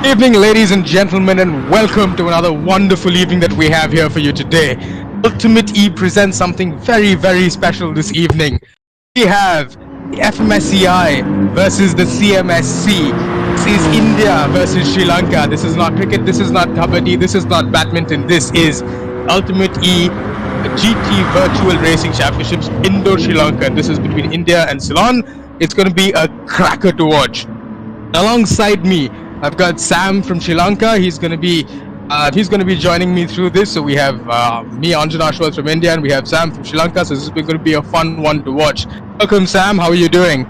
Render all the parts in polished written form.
Evening, ladies and gentlemen, and welcome to another wonderful evening that we have here for you today. Ultimate E presents something very, very special this evening. We have the FMSCI versus the CMSC. This is India versus Sri Lanka. This is not cricket, this is not kabaddi, this is not badminton, this is Ultimate E GT Virtual Racing Championships Indo-Sri Lanka. This is between India and Ceylon. It's going to be a cracker to watch. Alongside me, I've got Sam from Sri Lanka. He's going to be joining me through this. So we have me, Anjana Ashwal from India, and we have Sam from Sri Lanka. So this is going to be a fun one to watch. Welcome, Sam. How are you doing?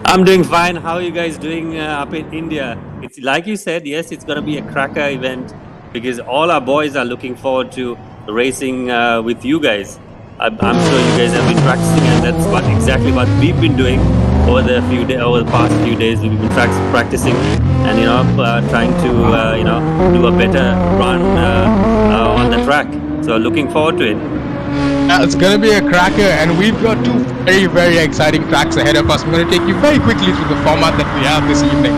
I'm doing fine. How are you guys doing up in India? It's like you said, yes, it's going to be a cracker event because all our boys are looking forward to racing with you guys. I'm sure you guys have been practicing, and that's exactly what we've been doing over the past few days. We've been practicing and trying to do a better run on the track. So looking forward to it. It's going to be a cracker, and we've got two very, very exciting tracks ahead of us. I'm going to take you very quickly through the format that we have this evening.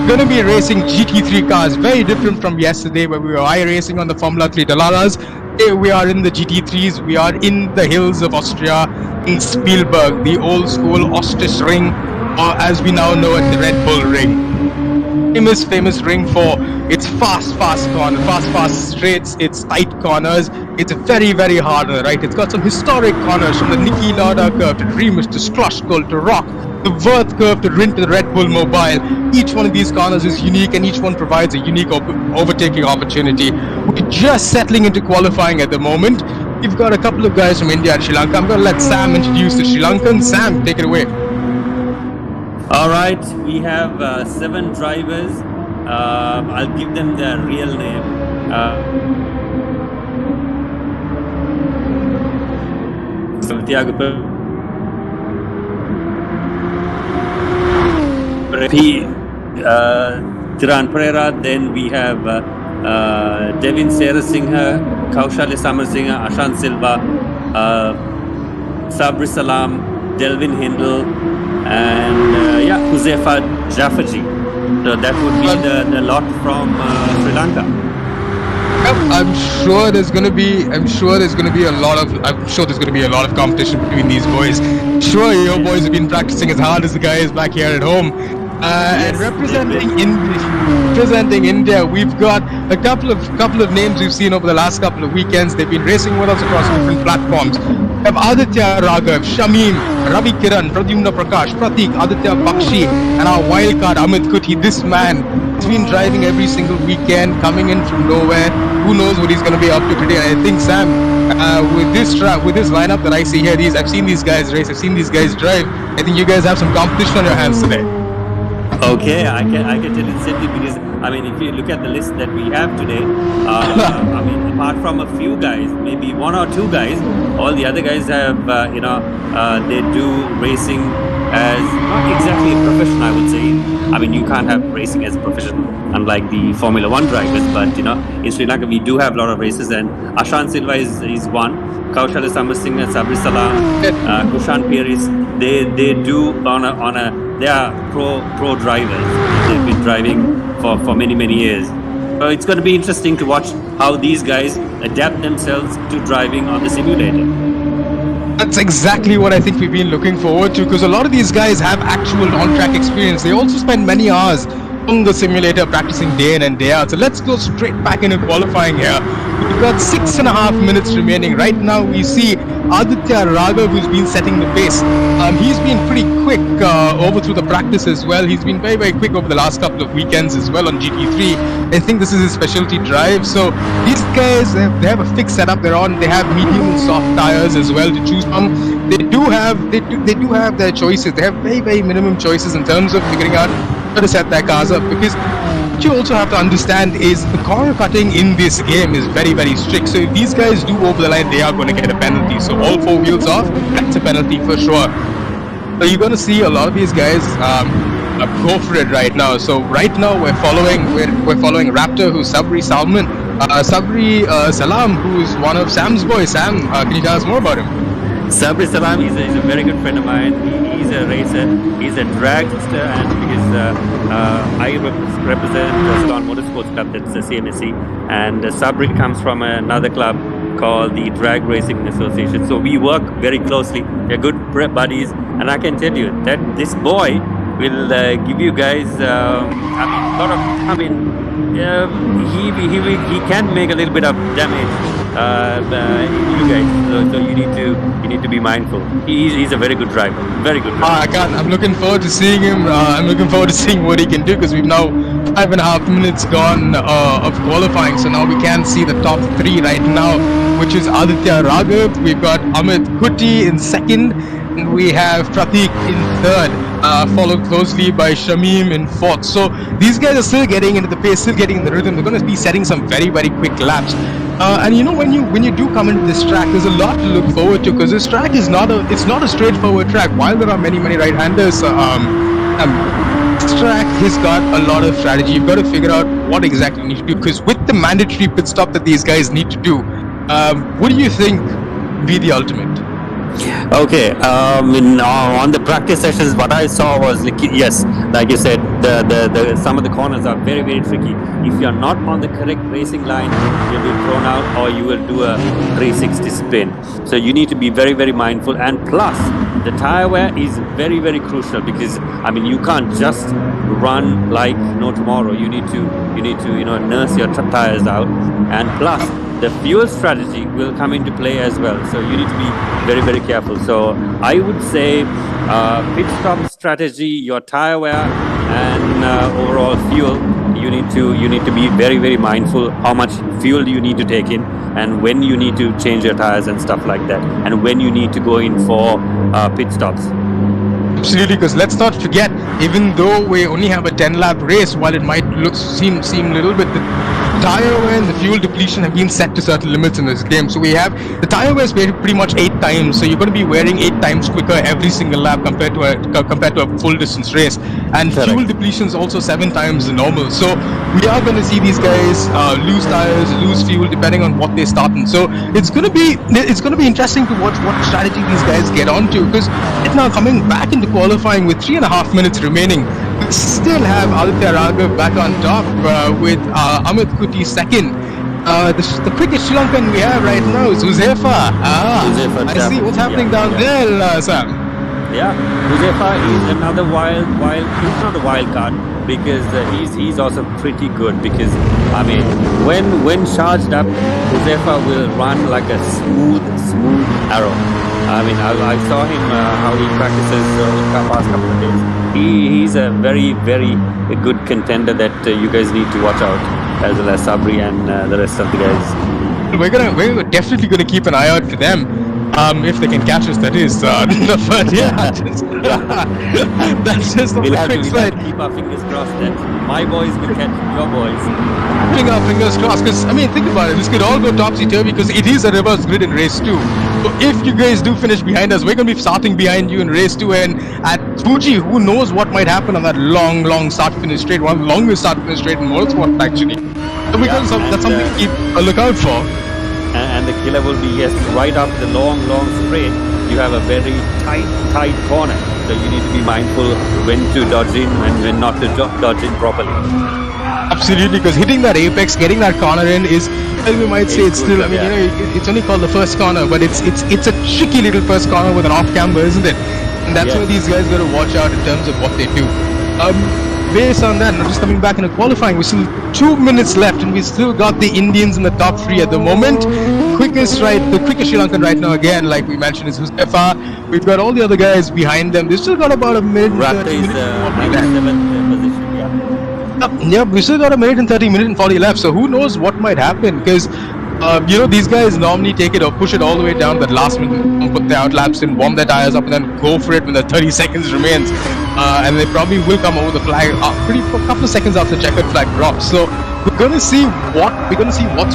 We're going to be racing GT3 cars, very different from yesterday where we were iRacing on the Formula 3 Dalaras. Today we are in the GT3s. We are in the hills of Austria, in Spielberg, the old school Ostrich ring, or as we now know it, the Red Bull ring. Famous ring for its fast corners, fast straights, its tight corners. It's very, very hard on the right. It's got some historic corners from the Niki Lauda curve to Dreamish to Skloshkol to Rock, the Worth curve to Rin to the Red Bull Mobile. Each one of these corners is unique, and each one provides a unique overtaking opportunity. We're just settling into qualifying at the moment. We've got a couple of guys from India and Sri Lanka. I'm going to let Sam introduce the Sri Lankan. Sam, take it away. All right, we have 7 drivers. I'll give them their real name. Tiran Pereira, then we have Devin Serasinghe, Kaushalya Samarasinghe, Ashan Silva, Sabri Salam, Delvin Hindle, and Huzefa Jaffaji. So that would be the lot from Sri Lanka. Yep, I'm sure there's going to be a lot of competition between these boys. Sure, your boys have been practicing as hard as the guys back here at home. And representing India, we've got a couple of names we've seen over the last couple of weekends. They've been racing with us across different platforms. We have Aditya Raghav, Shamim, Ravi Kiran, Pradyumna Prakash, Pratik, Aditya Bakshi, and our wildcard Amit Kuti. This man has been driving every single weekend, coming in from nowhere. Who knows what he's going to be up to today? And I think Sam, with this lineup that I see here, I've seen these guys race, I've seen these guys drive. I think you guys have some competition on your hands today. Okay, I can tell you simply because if you look at the list that we have today, apart from a few guys, maybe 1 or 2 guys, all the other guys have they do racing as not exactly a profession, I would say. You can't have racing as a profession, unlike the Formula 1 drivers. But in Sri Lanka we do have a lot of races, and Ashan Silva is one. Kaushalya Samarasinghe, Sabri Salam, Kushan Pieris, they do they are pro drivers. They've been driving for many years. So it's going to be interesting to watch how these guys adapt themselves to driving on the simulator. That's exactly what I think we've been looking forward to, because a lot of these guys have actual on-track experience. They also spend many hours on the simulator practicing day in and day out. So let's go straight back into qualifying here. We've got 6.5 minutes remaining. Right now we see Aditya Raghav, who's been setting the pace. He's been pretty quick over through the practice as well. He's been very, very quick over the last couple of weekends as well on GT3. I think this is his specialty drive. So these guys, they have a fixed setup they're on. They have medium and soft tires as well to choose from. They do have their choices. They have very, very minimum choices in terms of figuring out how to set their cars up, because what you also have to understand is the corner cutting in this game is very, very strict. So if these guys do over the line, they are going to get a penalty. So all 4 wheels off, that's a penalty for sure. So you're going to see a lot of these guys go for it right now. So right now we're following Raptor, who's Sabri Salam, who's one of Sam's boys. Sam, can you tell us more about him? Sabri Salam is a very good friend of mine. He's a racer. He's a dragster, and because I represent the Ceylon Motorsports Club, that's the CMSC, and Sabri comes from another club called the Drag Racing Association. So we work very closely. We're good buddies, and I can tell you that this boy will give you guys. He can make a little bit of damage. You guys, so you need to be mindful. He's a very good driver, very good driver. I can't. I'm looking forward to seeing him. I'm looking forward to seeing what he can do, because we've now 5.5 minutes gone of qualifying. So now we can see the top 3 right now, which is Aditya Raghav. We've got Amit Kuti in second, and we have Pratik in third, followed closely by Shamim in fourth. So these guys are still getting into the pace, still getting in the rhythm. They're going to be setting some very, very quick laps. And you know, when you do come into this track, there's a lot to look forward to, because this track is not a straightforward track. While there are many right-handers, this track has got a lot of strategy. You've got to figure out what exactly you need to do, because with the mandatory pit stop that these guys need to do, what do you think be the ultimate? Okay, on the practice sessions, what I saw was yes, like you said, the some of the corners are very, very tricky. If you're not on the correct racing line, you'll be thrown out, or you will do a 360 spin. So you need to be very, very mindful. And plus, the tire wear is very, very crucial, because I mean, you can't just run like no tomorrow. You need to nurse your tires out, and plus, the fuel strategy will come into play as well. So you need to be very, very careful. So I would say pit stop strategy, your tire wear, and overall fuel. You need to be very, very mindful how much fuel you need to take in, and when you need to change your tires and stuff like that, and when you need to go in for pit stops. Absolutely, because let's not forget, even though we only have a 10-lap race, while it might seem a little bit, the tire wear and the fuel depletion have been set to certain limits in this game. So we have the tire wear is pretty much 8 times. So you're going to be wearing 8 times quicker every single lap compared to a full distance race. And Correct. Fuel depletion is also 7 times the normal. So we are going to see these guys lose tires, lose fuel depending on what they start in. So it's going to be interesting to watch what strategy these guys get onto, because it's now coming back into qualifying with 3.5 minutes remaining. We still have Aditya Raghav back on top with Amit Kuti second. The quickest Sri Lankan we have right now is Huzefa. I see what's happening down there, Sam. Yeah, Huzefa is another wild. He's not a wild card, because he's also pretty good. Because I mean, when charged up, Huzefa will run like a smooth arrow. I mean, I saw him how he practices in the past couple of days. He's a very, very good contender that you guys need to watch out, as well as Sabri and the rest of the guys. We're definitely gonna keep an eye out for them. If they can catch us, that is. But yeah, that's just We'll have quick to slide. keep our fingers crossed that my boys will catch your boys. Keeping our fingers crossed, because I mean, think about it. This could all go topsy-turvy, because it is a reverse grid in race 2. So if you guys do finish behind us, we're gonna be starting behind you in race 2. And at Fuji, who knows what might happen on that long start-finish straight, one of the longest start-finish straight in motorsport actually. So that's something to keep a lookout for. And the killer will be, yes, right after the long straight, you have a very tight corner. So you need to be mindful when to dodge in and when not to dodge in properly. Absolutely, because hitting that apex, getting that corner in is, well, we might say it's still, I mean, it's only called the first corner, but it's a tricky little first corner with an off camber, isn't it? And that's where these guys got to watch out in terms of what they do. Based on that, just coming back into qualifying, we still 2 minutes left, and we still got the Indians in the top 3 at the moment. The quickest Sri Lankan right now, again, like we mentioned, is Huzefa. We've got all the other guys behind them. They've still got about a minute. Raptor is 97th position. Yeah, we still got a minute and 40 left. So who knows what might happen? Because these guys normally take it or push it all the way down that last minute, put their out laps in, warm their tires up, and then go for it when the 30 seconds remains. And they probably will come over the flag a couple of seconds after the checkered flag drops. So we're going to see what's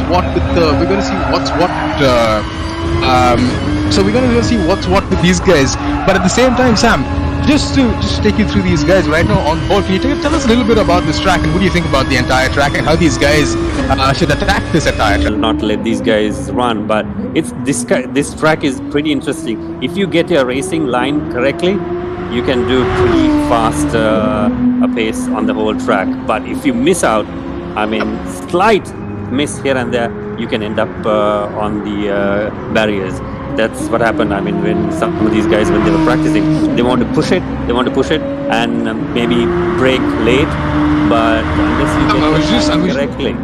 what with these guys. But at the same time, Sam, just to take you through these guys right now on board, can you tell us a little bit about this track and what do you think about the entire track and how these guys should attack this entire track? I'll not let these guys run, but this track is pretty interesting. If you get your racing line correctly, you can do pretty fast a pace on the whole track. But if you miss out, I mean, slight miss here and there, you can end up on the barriers. That's what happened. I mean, when some of these guys, when they were practicing, they want to push it, and maybe brake late. But unless you get it correctly.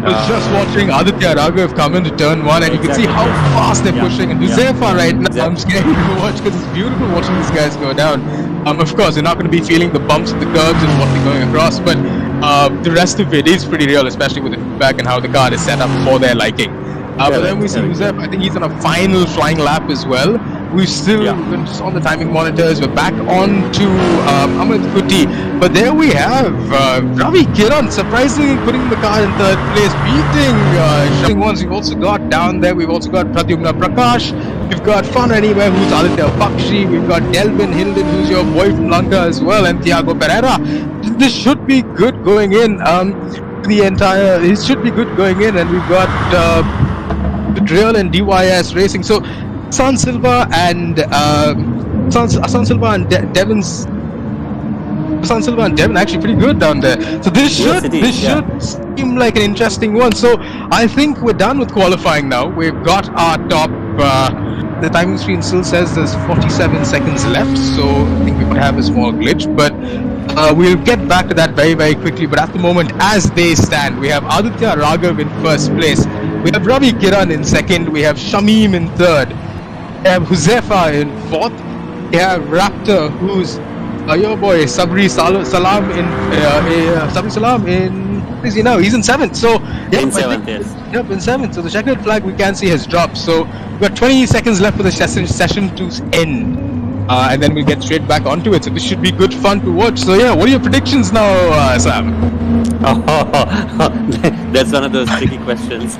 I was just watching Aditya Raghav come into turn 1 and you can see how fast they're pushing. And Huzefa right now, I'm scared to watch because it's beautiful watching these guys go down. Of course, you're not going to be feeling the bumps and the curves and what they're going across, but the rest of it is pretty real, especially with the feedback and how the car is set up for their liking. But then we see Huzefa, I think he's on a final flying lap as well. We've still been just on the timing monitors. We're back on to Amit Kuti. But there we have Ravi Kiran surprisingly putting the car in third place, beating ones. We've also got down there, we've also got Pradyumna Prakash. We've got Fun Anywhere, who's Aditya Bakshi. We've got Delvin Hilden, who's your boy from Lanka as well, and Thiago Pereira. This should be good going in. It should be good going in, and we've got Drill and DYS Racing. So San Silva and Devon actually pretty good down there. So this should seem like an interesting one. So I think we're done with qualifying now. We've got our top. The timing screen still says there's 47 seconds left, so I think we could have a small glitch, but we'll get back to that very, very quickly. But at the moment, as they stand, we have Aditya Raghav in first place, we have Ravi Kiran in second, we have Shamim in third, we have Huzefa in fourth, we have Raptor, who's your boy Sabri Salam in where is he now? He's in seventh. So in seventh, yes. Yep, in seventh. So the checkered flag we can see has dropped. So we've got 20 seconds left for the session to end. And then we'll get straight back onto it. So this should be good fun to watch. So yeah, what are your predictions now, Sam? That's one of those tricky questions.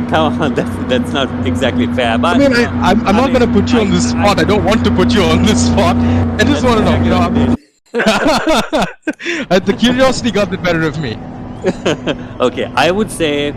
Come on, that's not exactly fair. But I mean, I'm not going to put you on the spot. I don't want to put you on the spot. I just want to know, the curiosity got the better of me. Okay, I would say,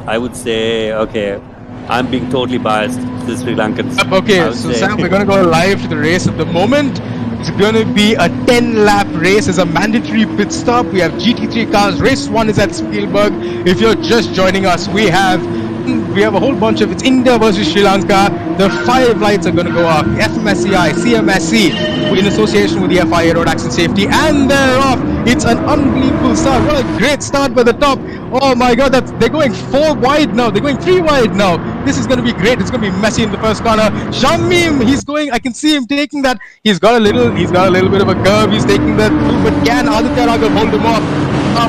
okay, I'm being totally biased to the Sri Lankans. Okay, so Sam, we're going to go live to the race at the moment. It's going to be a 10-lap race as a mandatory pit stop. We have GT3 cars. Race 1 is at Spielberg. If you're just joining us, we have a whole bunch of, it's India versus Sri Lanka. The 5 lights are going to go off. FMSCI, CMSC, in association with the FIA Road Accident Safety, and they're off. It's an unbelievable start. What a great start by the top. Oh my god, they're going 4 wide now. They're going 3 wide now. This is going to be great. It's going to be messy in the first corner. Shamim, he's going, I can see him taking that. He's got a little bit of a curve. He's taking that through, but can Aditya Raghav hold him off?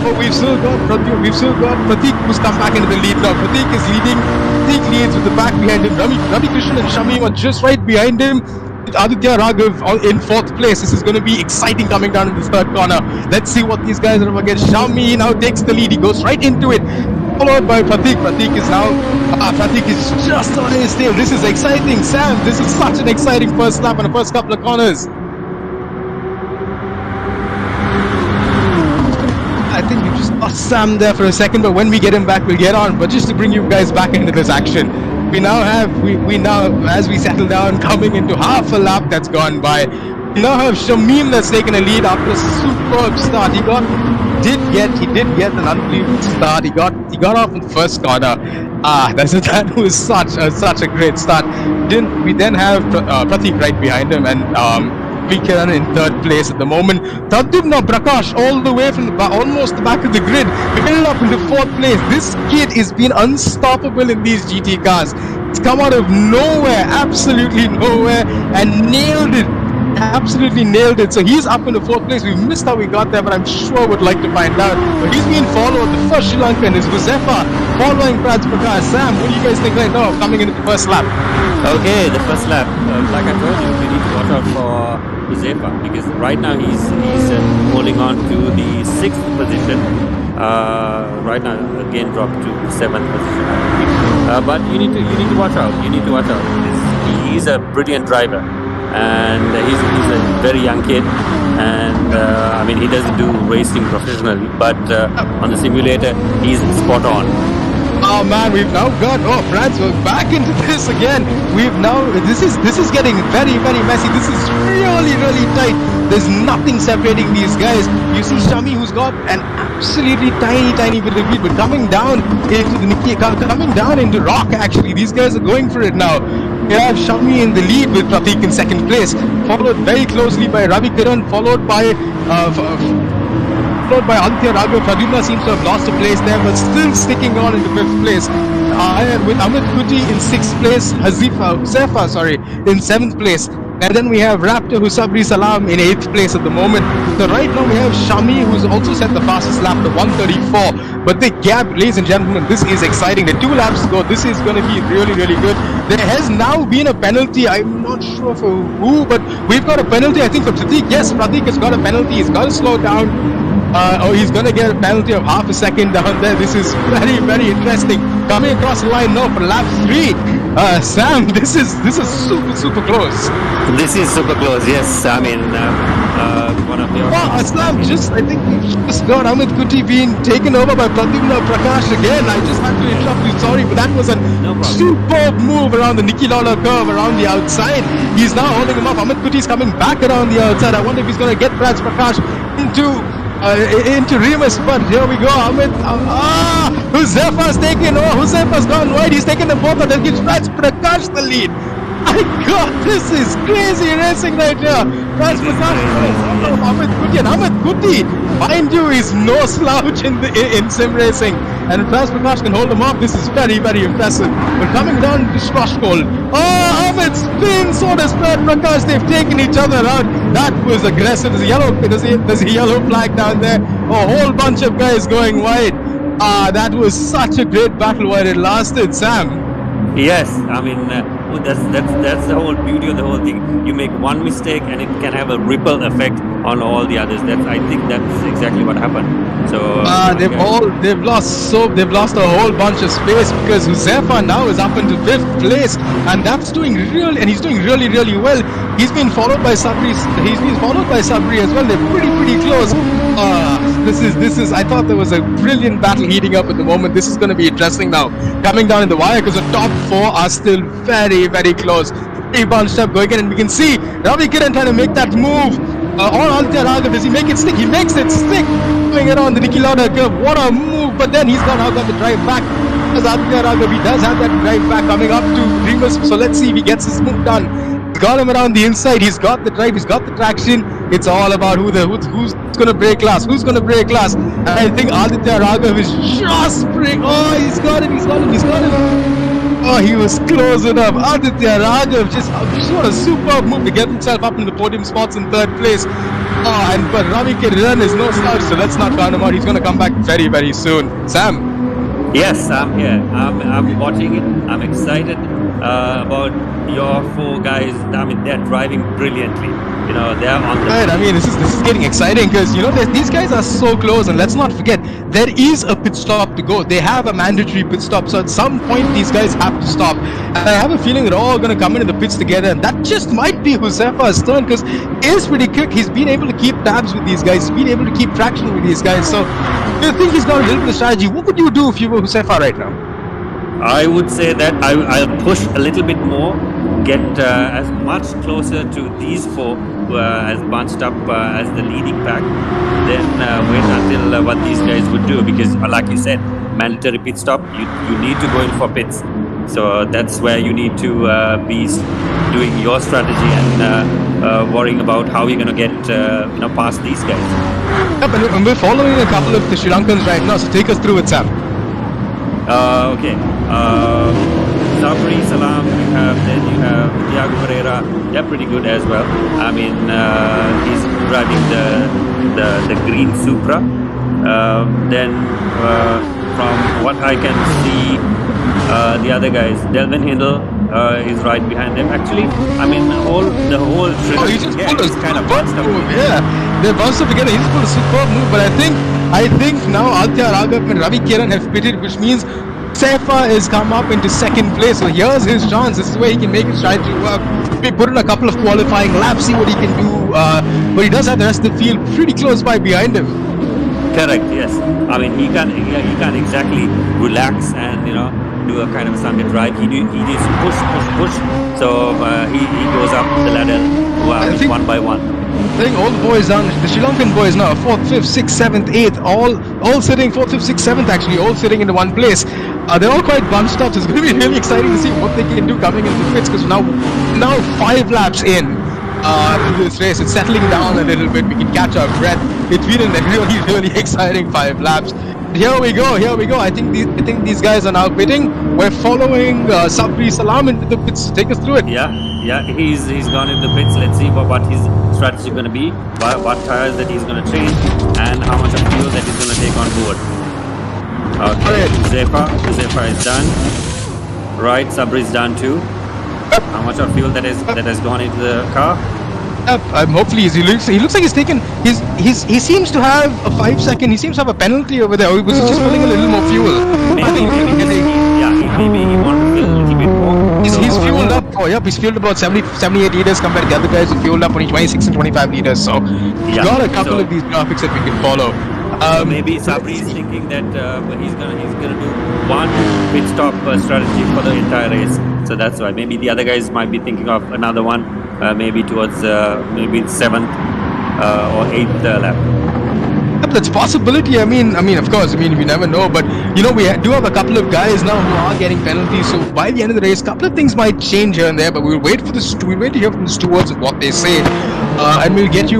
But we've still got Pratik who's come back into the lead now. Pratik is leading. Pratik leads with the back behind him. Ravi Krishnan and Shamim are just right behind him. Aditya Raghav in 4th place. This is going to be exciting coming down in this 3rd corner. Let's see what these guys are up against. Shami now takes the lead. He goes right into it. Followed by Pratik. Pratik is just on his tail. This is exciting, Sam. This is such an exciting first lap and the first couple of corners. I think we just lost Sam there for a second, but when we get him back, we'll get on. But just to bring you guys back into this action, we now, as we settle down, coming into half a lap that's gone by, we now have Shamim that's taken a lead after a superb start. He did get an unbelievable start. He got off in the first corner. That was such a great start. We then have Pratik right behind him, and Vikiran in 3rd place at the moment. Pradyumna Prakash all the way from almost the back of the grid, built up into 4th place. This kid has been unstoppable in these GT cars. It's come out of nowhere, absolutely nowhere, and nailed it. Absolutely nailed it. So he's up in the 4th place. We missed how we got there, but I'm sure would like to find out. But he's being followed. The first Sri Lankan is Huzefa, following Praj Prakash. Sam, what do you guys think right now coming into the first lap? Okay, the first lap. Like I told you, we need to watch out for Huzefa because right now he's holding on to the 6th position. Right now, again dropped to 7th position. But you need to watch out. You need to watch out. He's a brilliant driver, and he's a very young kid. And I mean, he doesn't do racing professionally, but on the simulator, he's spot on. Oh man, we've now got France, we're back into this again. This is getting very messy. This is really tight. There's nothing separating these guys. You see Shami, who's got an absolutely tiny bit of lead, but coming down into the Nikki, coming down into Rock. Actually, these guys are going for it now. You have Shami in the lead with Pratik in second place, followed very closely by Ravi Kiran, followed by Aditya Raghav. Pradyumna seems to have lost a place there, but still sticking on into 5th place. With Amit Kuti in 6th place, Huzefa in 7th place. And then we have Raptor Husabri Salam in 8th place at the moment. So right now we have Shami, who's also set the fastest lap to 1:34. But the gap, ladies and gentlemen, this is exciting. The 2 laps to go. This is going to be really good. There has now been a penalty. I'm not sure for who, but we've got a penalty, I think, for Pratik. Yes, Pratik has got a penalty. He's got to slow down. He's going to get a penalty of half a second down there. This is very interesting. Coming across the line now for lap 3. Sam, this is super close. This is super close. Yes, I mean one of your. Aslam, I think we just got Amit Kuti being taken over by Pradyumna Prakash again. I just had to interrupt you. Sorry, but that was a superb move around the Niki Lauda curve around the outside. He's now holding him off. Amit Kuti is coming back around the outside. I wonder if he's going to get Praj Prakash into Remus, but here we go. Amit, Huzefa's taken. Huzefa's gone wide. He's taken them both, and that gives Praj Prakash the lead. My God, this is crazy racing right here. Praj Prakash, Amit Kuti, and Amit Kuti, mind you, is no slouch in sim racing. And if Praj Prakash can hold him off, this is very impressive. But coming down to Swashkold, Amit spins, so does Praj Prakash. They've taken each other out. That was aggressive. There's a yellow flag down there. A whole bunch of guys going wide. That was such a great battle while it lasted, Sam. Yes, I mean that's the whole beauty of the whole thing. You make one mistake and it can have a ripple effect on all the others. I think that's exactly what happened. So they've lost a whole bunch of space because Huzefa now is up into 5th place, and he's doing really well. He's been followed by Sabri. As well. They're pretty close. This is. I thought there was a brilliant battle heating up at the moment. This is going to be interesting now. Coming down in the wire because the top 4 are still very close. He bunched up going in, and we can see Ravi Kiran trying to make that move. On Aditya Raghav, does he make it stick? He makes it stick. Going around the Niki Lauda curve. What a move! But then he's now got the drive back. As Aditya Raghav, he does have that drive back coming up to Remus. So let's see if he gets his move done. He's got him around the inside. He's got the drive. He's got the traction. It's all about who's going to break class. Who's going to break class? And I think Aditya Raghav is just break. Oh, he's got it. Oh, he was close enough. Aditya Raghav just what a superb move to get himself up in the podium spots in 3rd place. But Ravi Kiran is no slouch, so let's not count him out. He's going to come back very soon. Sam? Yes, I'm here. I'm watching it. I'm excited about your 4 guys. I mean, they're driving brilliantly. You know, they're on the... Right, I mean, this is getting exciting because, you know, these guys are so close, and let's not forget, there is a pit stop to go. They have a mandatory pit stop, so at some point, these guys have to stop. And I have a feeling they're all going to come into the pits together, and that just might be Huzefa's turn because he is pretty quick. He's been able to keep tabs with these guys. He's been able to keep traction with these guys. So, I think he's got a little bit of strategy. What would you do if you were Huzefa right now? I would say that I'll push a little bit more, get as much closer to these 4 as bunched up as the leading pack, then wait until what these guys would do, because like you said, mandatory pit stop, you need to go in for pits. So that's where you need to be doing your strategy and worrying about how you're going to get past these guys. Yeah, but we're following a couple of the Sri Lankans right now, so take us through it, Sam. Okay. Sabri Salam, you have Thiago Pereira. They're pretty good as well. I mean, he's driving the green Supra. Then from what I can see, the other guys, Delvin Hindle, is right behind them. Actually, I mean, the whole Oh, he just pulled a is kind of bunched up. move. Yeah, they bunched up together. He's pulled a superb move, but I think now Aditya Raghav and Ravi Kiran have pitted, which means Sefa has come up into second place. So here's his chance. This is where he can make his strategy work. We put in a couple of qualifying laps, see what he can do. But he does have the rest of the field pretty close by behind him. Correct. Yes. I mean, he can't exactly relax and do a kind of a Sunday drive. He needs to push. So he goes up the ladder one by one. I think all the boys down, the Sri Lankan boys now, 4th, 5th, 6th, 7th, 8th, all sitting, 4th, 5th, 6th, 7th actually, all sitting into one place. They're all quite bunched up, so it's going to be really exciting to see what they can do coming into the pits, because now 5 laps in to this race, it's settling down a little bit, we can catch our breath. It's been a really exciting 5 laps. Here we go. I think these guys are now pitting. We're following Sabri Salam into the pits. Take us through it. Yeah, he's gone in the pits. Let's see what his strategy is going to be, what tires that he's going to change, and how much of fuel that he's going to take on board. Okay, Huzefa is done. Right, Sabri is done too. How much of fuel that has gone into the car? Hopefully he looks like he's taken. He seems to have a 5-second. He seems to have a penalty over there. He was just pulling a little more fuel. Maybe he wanted to fill a little bit more. He's fueled up. Oh, yep, he's fueled about 78 liters compared to the other guys who fueled up only 26 and 25 liters. So he's got a couple of these graphics that we can follow. Maybe Sabri is thinking that he's gonna do one pit stop strategy for the entire race. So that's why. Maybe the other guys might be thinking of another one, maybe towards maybe 7th or 8th lap. That's a possibility. I mean, of course. We never know. But we do have a couple of guys now who are getting penalties. So by the end of the race, a couple of things might change here and there. But we'll wait to hear from the stewards of what they say, and we'll get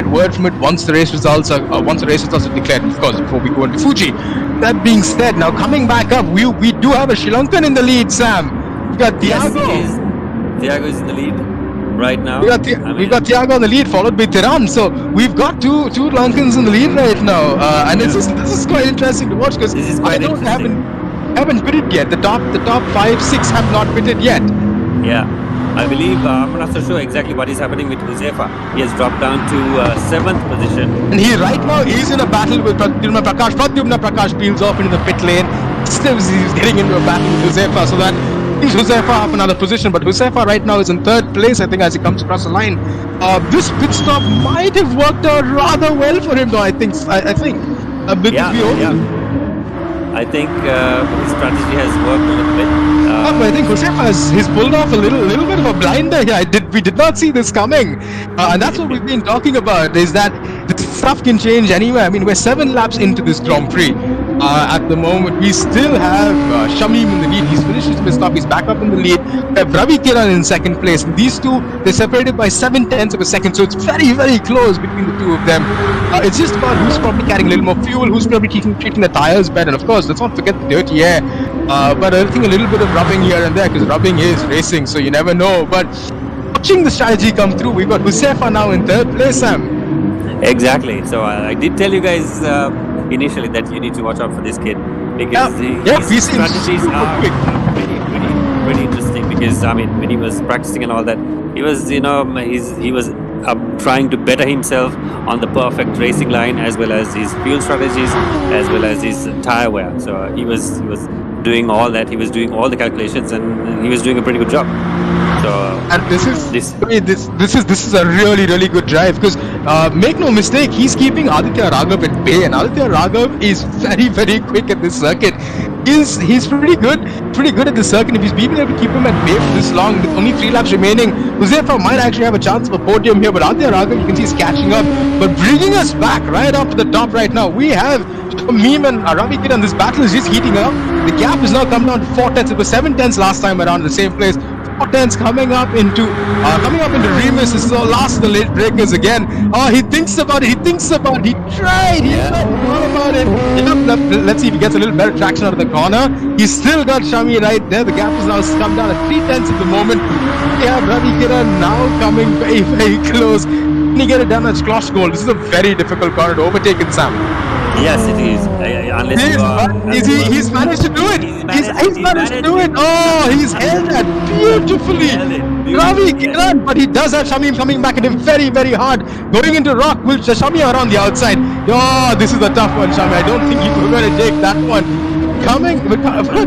word from it once the race results are declared. Of course, before we go into Fuji. That being said, now coming back up, we do have a Sri Lankan in the lead, Sam. We got Thiago. Yes, Thiago is in the lead right now. We got Thiago in the lead, followed by Tiran. So we've got two Lankans in the lead right now, and this is quite interesting to watch because haven't pitted yet. The top 5, 6 have not pitted yet. Yeah, I believe I'm not so sure exactly what is happening with Huzefa. He has dropped down to 7th position, and he right now is in a battle with Pradyumna Prakash. Pradyumna Prakash peels off into the pit lane. Still, he's getting into a battle with Huzefa, so that he's Huzefa up another position, but Huzefa right now is in 3rd place, I think, as he comes across the line. This pit stop might have worked out rather well for him, though. I think. I think his strategy has worked a little bit. I think Huzefa he's pulled off a little bit of a blinder here. We did not see this coming, and that's what we've been talking about. Is that this stuff can change anywhere. We're 7 laps into this Grand Prix. At the moment, we still have Shamim in the lead. He's finished his pit stop. He's back up in the lead. We have Ravi Kiran in 2nd place. And these two, they're separated by 7/10 of a second. So it's very, very close between the two of them. It's just about who's probably carrying a little more fuel, who's probably treating the tires better. And of course, let's not forget the dirty air. But I think a little bit of rubbing here and there, because rubbing is racing, so you never know. But watching the strategy come through, we've got Huzefa now in 3rd place, Sam. Exactly. So I did tell you guys initially that you need to watch out for this kid because his strategies are pretty interesting. Because when he was practicing and all that, he was he was trying to better himself on the perfect racing line, as well as his fuel strategies, as well as his tire wear. So he was doing all that. He was doing all the calculations, and he was doing a pretty good job. So, and this is a really, really good drive, because make no mistake, he's keeping Aditya Raghav at bay, and Aditya Raghav is very, very quick at this circuit. He's pretty good at the circuit. If he's been able to keep him at bay for this long, with only 3 laps remaining, Huzefa might actually have a chance of a podium here, but Aditya Raghav, you can see, is catching up. But bringing us back right up to the top right now, we have Shamim and Ravi Kiran. This battle is just heating up. The gap has now come down to 4/10. It was 7/10 last time around in the same place. 4/10 coming up into Remus. This is our last of the late breakers again. He thinks about it. He tried. He thought about it. Let's see if he gets a little better traction out of the corner. He's still got Shami right there. The gap has now come down at 3/10 at the moment. We have Ravi Kiran now coming very, very close. Can he get it done? That's Klosh goal. This is a very difficult corner to overtake in Sam. Yes, it is. Unless you are. He's managed to do it. He's managed to do it. Oh, he's held that beautifully. Ravi Kiran, but he does have Shamim coming back at him very, very hard. Going into rock, will Shami around the outside. Oh, this is a tough one, Shami. I don't think he's going to take that one.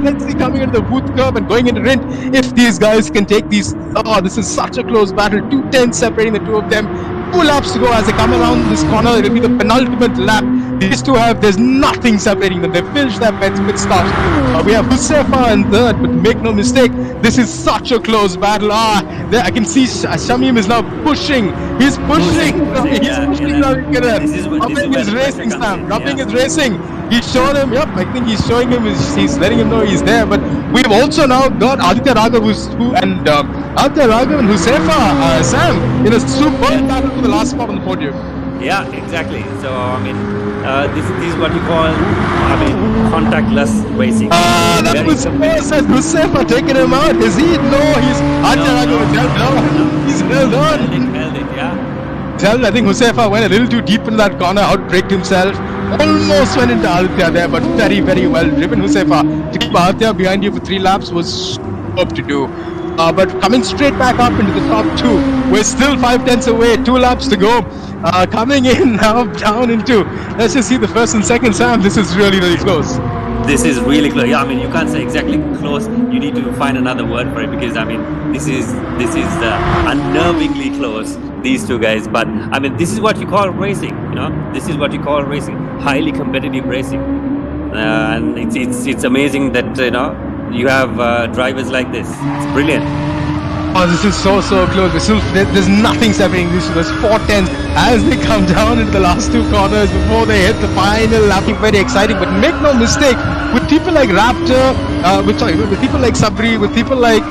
Let's see, coming into the booth curve and going into Rint. If these guys can take these, oh, this is such a close battle. 2:10 separating the two of them. 2 laps to go as they come around this corner. It will be the penultimate lap. These two there's nothing separating them. They've finished their pit stops. We have Hussefa in third, but make no mistake, this is such a close battle. There I can see Shamim is now pushing. He's pushing. He's pushing. He's racing, Sam. Rubbing is racing. He's shown him. Yep, I think he's showing him. He's letting him know he's there. But we've also now got Aditya Raghav Aditya Raghav and Hussefa, Sam, in a superb battle for the last spot on the podium. Yeah, exactly. So I mean, this is what you call, contactless racing. That was Hussefa taking him out. Is he? No, he's Aditya Raghav is held down. He's held on. Held it, yeah. I think Hussefa went a little too deep in that corner, outbraked himself. Almost went into Aditya there, but very, very well driven. Hussefa to keep Aditya behind you for 3 laps was superb to do. But coming straight back up into the top 2. We're still 5/10 away, 2 laps to go. Coming in now down into, let's just see the first and second, Sam. This is really, really close. This is really close. Yeah, I mean, you can't say exactly close. You need to find another word for it, because I mean, this is unnervingly close, these two guys. But I mean, this is what you call racing. You know, this is what you call racing. Highly competitive racing, and it's amazing that you have drivers like this. It's brilliant. Oh, this is so close. There's nothing separating these two. There's 4/10 as they come down into the last 2 corners before they hit the final lap. Very exciting, but make no mistake, with people like Raptor, with people like Sabri, with people like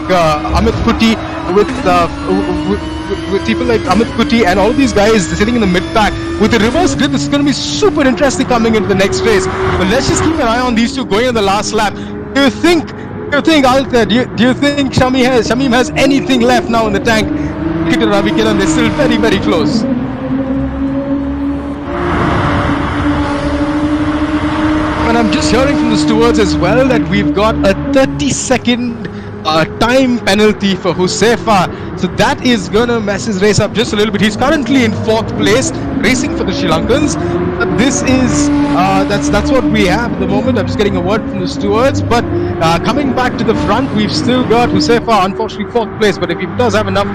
Amit Kuti, with people like Amit Kuti and all these guys sitting in the mid pack with the reverse grid, this is going to be super interesting coming into the next race. But let's just keep an eye on these two going in the last lap. Do you think, Alter, do you think Shamim has anything left now in the tank? Ravi Kiran, they're still very, very close. And I'm just hearing from the stewards as well that we've got a 30-second time penalty for Hussefa. So that is gonna mess his race up just a little bit. He's currently in 4th place, racing for the Sri Lankans. This is that's what we have at the moment. I'm just getting a word from the stewards. But coming back to the front, we've still got Hussefa, unfortunately 4th place. But if he does have enough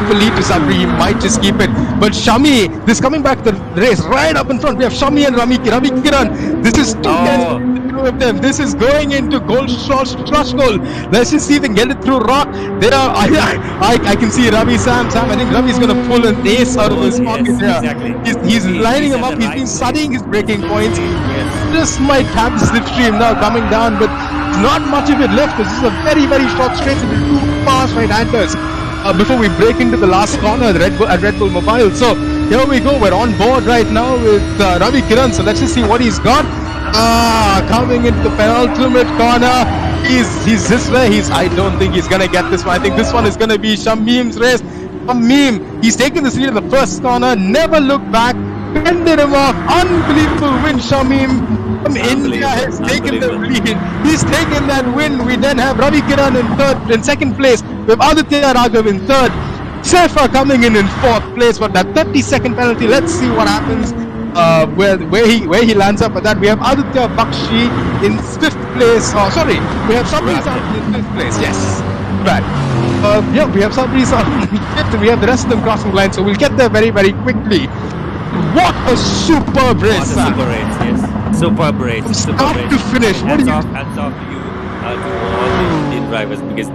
of a lead to Sabri, he might just keep it. But Shami, this coming back to the race right up in front. We have Shami and Ravi Kiran. This is 2 of them. This is going into crush goal. Let's just see if they can get it through rock. There are I can see Ravi Sam. I think Ravi's going to pull an ace out of his pocket here. Exactly. He's lining him up. He's been studying his braking points. Just might have the slipstream now coming down, but not much of it left. This is a very, very short straight into 2 fast right-handers before we break into the last corner at Red Bull Mobile. So here we go. We're on board right now with Ravi Kiran. So let's just see what he's got. Coming into the penultimate corner. He's this way. I don't think he's gonna get this one. I think this one is gonna be Shamim's race. Shamim, he's taken the lead in the first corner, never looked back, fended him off. Unbelievable win, Shamim from India has taken the lead. He's taken that win. We then have Ravi Kiran in second place. We have Aditya Raghav in third. Sefa coming in 4th place, but that 30-second penalty. Let's see what happens. Where he lands up. But that we have Aditya Bakshi in 5th place. Oh, sorry, we have Sabri in 5th place. Yes, right. We have Sabri in 5th. We have the rest of them crossing the line. So we'll get there very, very quickly. What a superb race! Super race, yes. Superb race. From start to finish. Hats off to you, to all the Indian drivers, because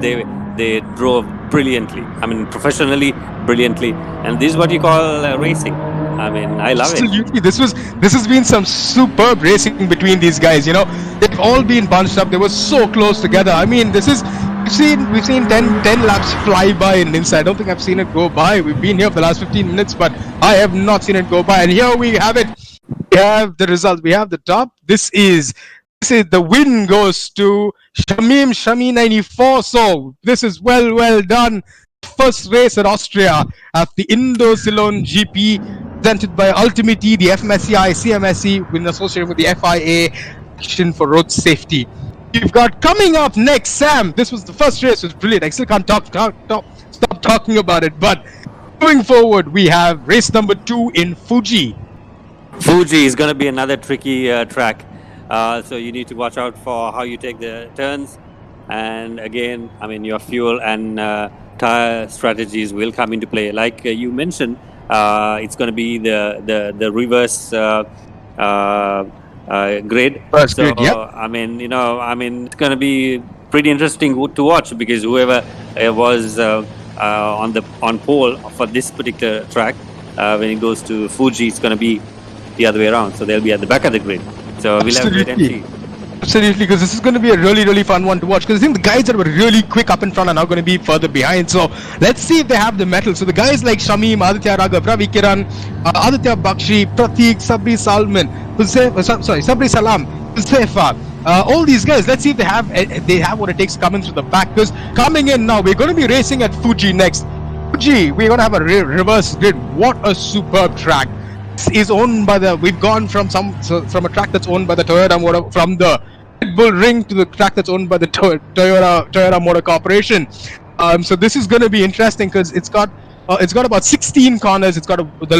they drove brilliantly. I mean, professionally, brilliantly, and this is what you call racing. I mean, I love it. Absolutely. This has been some superb racing between these guys. You know, they've all been bunched up. They were so close together. I mean, we've seen 10 laps fly by in inside. I don't think I've seen it go by. We've been here for the last 15 minutes, but I have not seen it go by. And here we have it. We have the result. We have the top. This is the win goes to Shami 94. So this is well done. first race at Austria at the Indo-Ceylon GP, presented by Ultimate E, the FMSCI, CMSE, in association with the FIA, Action for Road Safety. We've got coming up next, Sam. This was the first race, it was brilliant. I still can't stop talking about it. But moving forward, we have race number 2 in Fuji. Fuji is going to be another tricky track. So you need to watch out for how you take the turns. And again, I mean, your fuel and tire strategies will come into play. Like you mentioned, it's going to be the reverse grid. First grid, yep. I mean, it's going to be pretty interesting to watch, because whoever was on pole for this particular track, when it goes to Fuji, it's going to be the other way around. So they'll be at the back of the grid. So we'll have great entry. Absolutely, because this is going to be a really fun one to watch, because I think the guys that were really quick up in front are now going to be further behind. So let's see if they have the mettle. So the guys like Shamim, Aditya Raghav, Ravi Kiran, Aditya Bakshi, Prateek, Sabri Salman, Sabri Salam, Huzefa, all these guys, let's see if they have what it takes coming through the back. Because coming in now, we're going to be racing at Fuji next. Fuji, we're going to have a reverse grid. What a superb track. Is owned by we've gone from a track that's owned by the Toyota Motor, from the Red Bull Ring, to the track that's owned by the Toyota Motor Corporation. So this is going to be interesting, because it's got about 16 corners. It's got one of the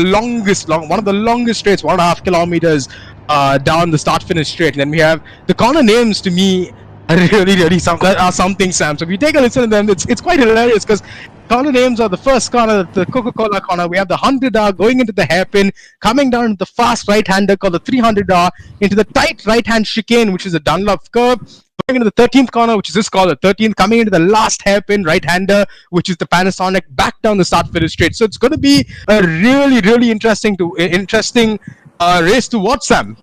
longest straights, 1.5 kilometers down the start-finish straight. And then we have the corner names, to me, are really something, Sam. So if you take a listen to them, it's quite hilarious, because corner names are the first corner, the Coca-Cola corner. We have the 100R going into the hairpin, coming down to the fast right-hander called the 300R, into the tight right-hand chicane, which is a Dunlop curve, going into the 13th corner, which is this called the 13th, coming into the last hairpin right-hander, which is the Panasonic, back down the start-finish straight. So it's going to be a really interesting race to watch, Sam.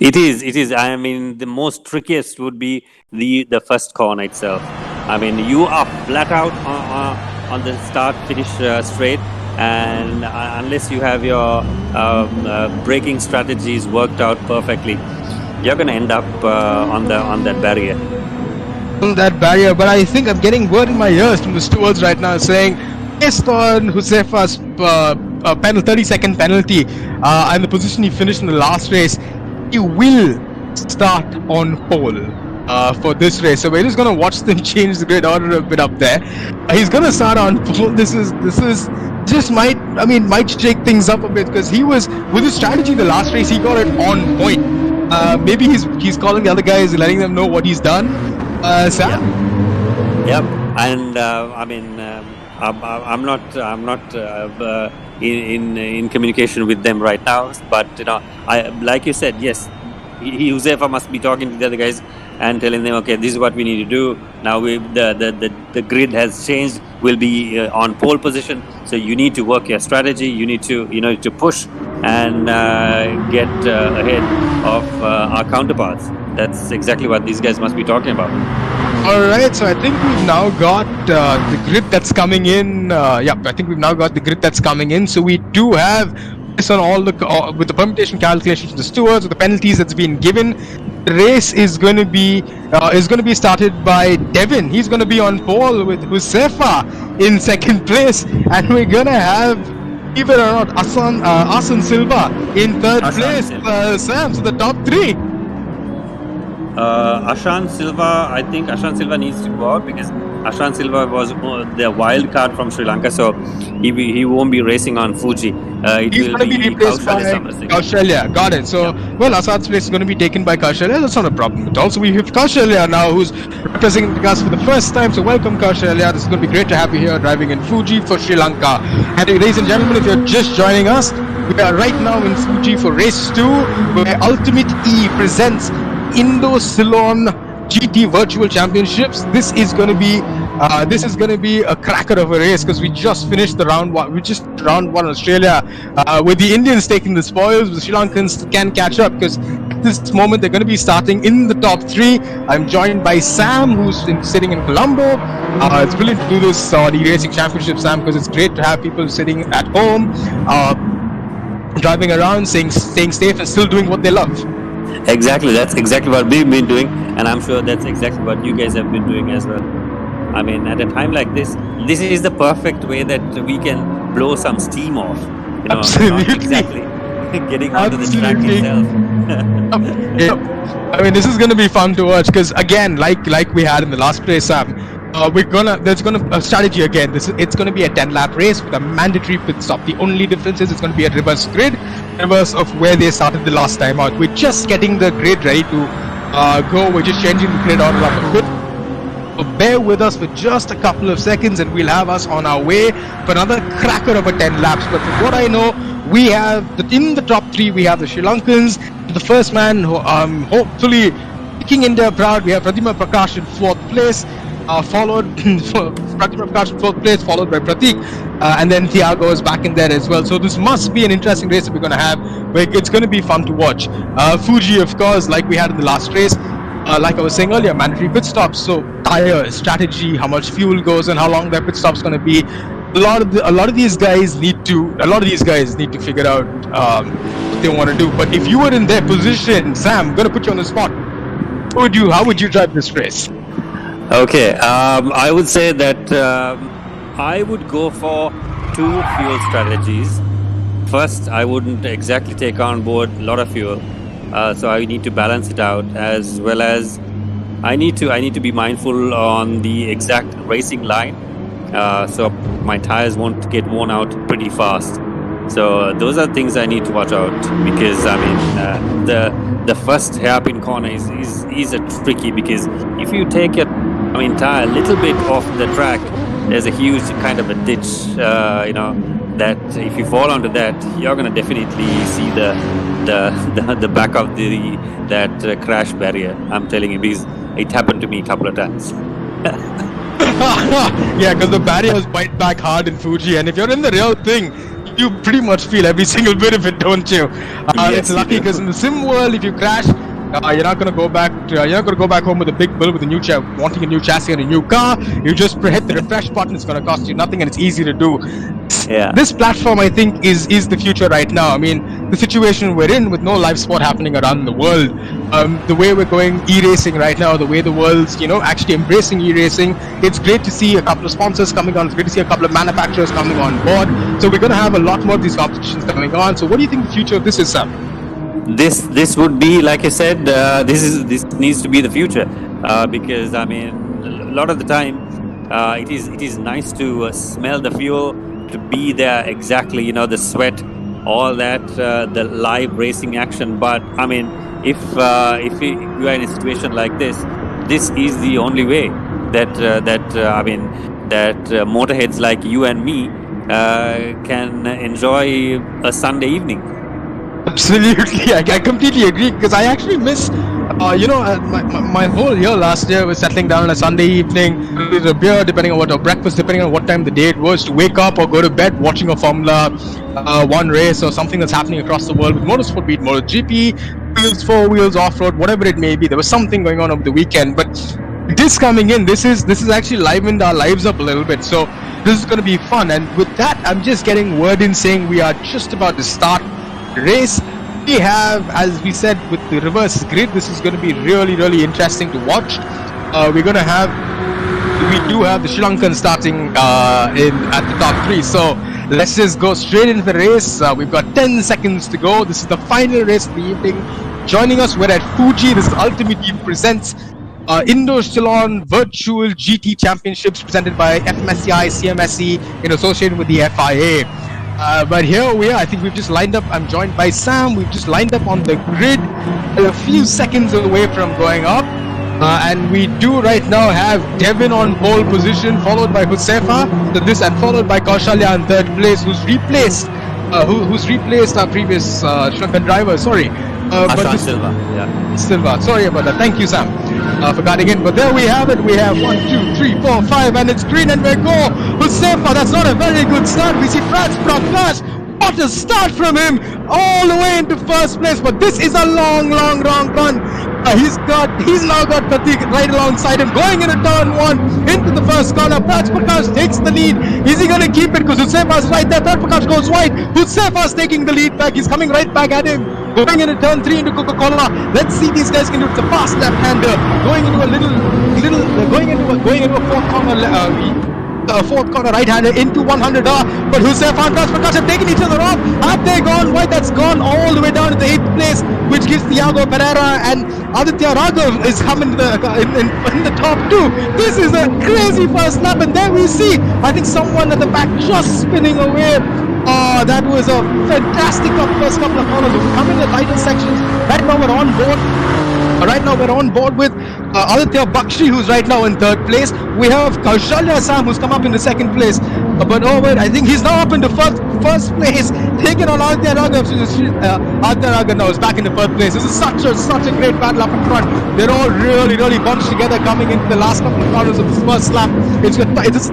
It is. I mean, the most trickiest would be the first corner itself. I mean, you are flat out on the start-finish straight, and unless you have your braking strategies worked out perfectly, you're going to end up on that barrier. But I think I'm getting word in my ears from the stewards right now saying, based on Huzefa's 30-second penalty and the position he finished in the last race, he will start on pole for this race. So we're just going to watch them change the grid order a bit up there. He's going to start on pole. This might shake things up a bit, because he was, with his strategy in the last race, he got it on point. Maybe he's calling the other guys, letting them know what he's done. Sam? Yep. And I'm not in communication with them right now, but I, like you said, yes, Huzefa must be talking to the other guys and telling them, okay, this is what we need to do. Now the grid has changed. We'll be on pole position, so you need to work your strategy. You need to to push and get ahead of our counterparts. That's exactly what these guys must be talking about. Alright, so I think we've now got the grid that's coming in. I think we've now got the grid that's coming in. So we do have this on all with the permutation calculations to the stewards, with the penalties that's been given. The race is going to be started by Devin. He's going to be on pole with Huzefa in second place, and we're going to have, believe it or not, Asan Silva in third place. Sam, so the top three. Ashan Silva, I think Ashan Silva needs to go out, because Ashan Silva was the wild card from Sri Lanka, so he won't be racing on Fuji. He's going to be replaced by Kaushalya. Got it. So, well, Asad's place is going to be taken by Kaushalya. That's not a problem at all. So we have Kaushalya now, who's representing us for the first time. So welcome, Kaushalya. This is going to be great to have you here driving in Fuji for Sri Lanka. And ladies and gentlemen, if you're just joining us, we are right now in Fuji for race 2, where Ultimate E presents Indo-Ceylon GT Virtual Championships. This is going to be a cracker of a race, because we just finished the round one. We just round one in Australia, with the Indians taking the spoils. The Sri Lankans can catch up, because at this moment they're going to be starting in the top 3. I'm joined by Sam, who's sitting in Colombo. It's brilliant to do this e-racing championship, Sam, because it's great to have people sitting at home, driving around, staying safe, and still doing what they love. Exactly, that's exactly what we've been doing, and I'm sure that's exactly what you guys have been doing as well. I mean, at a time like this is the perfect way that we can blow some steam off. You know, Absolutely. not exactly getting onto the track Absolutely. itself. Yeah. I mean, this is gonna be fun to watch because again, like we had in the last race, Sam, there's gonna a strategy again. It's gonna be a 10-lap race with a mandatory pit stop. The only difference is it's gonna be a reverse grid, reverse of where they started the last time out. We're just getting the grid ready to go. We're just changing the grid order up a bit. So bear with us for just a couple of seconds and we'll have us on our way for another cracker of a 10 laps. But from what I know, we have in the top 3 we have the Sri Lankans. The first man who hopefully making India proud, we have Pratima Prakash in 4th place, followed Pratima Prakash in 4th place, followed by Pratik, and then Thiago is back in there as well. So this must be an interesting race that we're going to have, where it's going to be fun to watch. Fuji, of course, like we had in the last race, like I was saying earlier, mandatory pit stops. So tire strategy, how much fuel goes, and how long their pit stop's going to be. A lot of these guys need to figure out what they want to do. But if you were in their position, Sam, I'm going to put you on the spot. How would you drive this race? Okay, I would say that I would go for 2 fuel strategies. First, I wouldn't exactly take on board a lot of fuel, so I need to balance it out, as well as I need to be mindful on the exact racing line, so my tires won't get worn out pretty fast. So those are things I need to watch out, because I mean the first hairpin corner is a tricky, because if you take your tire a little bit off the track, there's a huge kind of a ditch, that if you fall onto that, you're gonna definitely see the back of that crash barrier. I'm telling you, because it happened to me a couple of times. Yeah, because the barriers bite back hard in Fuji, and if you're in the real thing, you pretty much feel every single bit of it, don't you? Yes, it's lucky because in the sim world, if you crash, you're not gonna go back. You're not gonna go back home with a big bill with a new wanting a new chassis and a new car. You just hit the refresh button. It's gonna cost you nothing, and it's easy to do. Yeah. This platform, I think, is the future right now. I mean, the situation we're in with no live sport happening around the world, the way we're going e-racing right now, the way the world's actually embracing e-racing. It's great to see a couple of sponsors coming on. It's great to see a couple of manufacturers coming on board. So we're gonna have a lot more of these competitions coming on. So what do you think the future of this is, Sam? This would be, like I said, this needs to be the future, because I mean, a lot of the time it is nice to smell the fuel, to be there exactly, the sweat, all that, the live racing action. But I mean, if you are in a situation like this is the only way that motorheads like you and me can enjoy a Sunday evening. Absolutely, I completely agree, because I actually miss, my whole year last year was settling down on a Sunday evening with a beer, depending on or breakfast, depending on what time the day it was, to wake up or go to bed watching a Formula 1 race or something that's happening across the world with motorsport, be it MotoGP, wheels, 4 wheels, off-road, whatever it may be. There was something going on over the weekend, but this coming in, this is actually livened our lives up a little bit. So this is going to be fun, and with that, I'm just getting word in saying we are just about to start race. We have, as we said, with the reverse grid, this is going to be really, really interesting to watch. We do have the Sri Lankan starting at the top 3. So let's just go straight into the race. We've got 10 seconds to go. This is the final race of the evening. Joining us, we're at Fuji. This is Ultimate Team presents Indo-Ceylon Virtual GT Championships, presented by FMSCI CMSE in association with the FIA. But here we are. I think we've just lined up. I'm joined by Sam. We've just lined up on the grid, a few seconds away from going up. And we do right now have Devin on pole position, followed by Husefa, and followed by Kaushalya in 3rd place, who's replaced our previous Sri Lankan driver. Sorry. Silva. Yeah. Silva. Sorry about that. Thank you, Sam, for guiding in. But there we have it. We have 1, 2, 3, 4, 5, and it's green, and we go. Husefa, that's not a very good start. We see Prakash. What a start from him, all the way into 1st place. But this is a long run. He's now got Pratik right alongside him, going into turn 1, into the 1st corner. Prakash takes the lead. Is he going to keep it? Because Husefa's right there. Prakash goes wide. Husefa's taking the lead back. He's coming right back at him. Going into turn 3 into Coca-Cola. Let's see these guys can do it. It's a fast left-hander. Going into a going into a fourth corner right-hander into 100R. But Hussefa and Prakash have taken each other off. Have they gone wide? That's gone all the way down to the 8th place, which gives Thiago Pereira and Aditya Raghav is coming in the top 2. This is a crazy first lap, and there we see, I think someone at the back just spinning away. Oh, that was a fantastic first couple of corners. We're coming in the lighter sections. Right now we're on board. With Aditya Bakshi, who's right now in 3rd place. We have Kaushalya Sam, who's come up in the 2nd place. But I think he's now up into first place, taking on Aditya Raghav. Aditya Raghav now is back in the 3rd place. This is such a great battle up in front. They're all really bunched together coming into the last couple of corners of this first lap.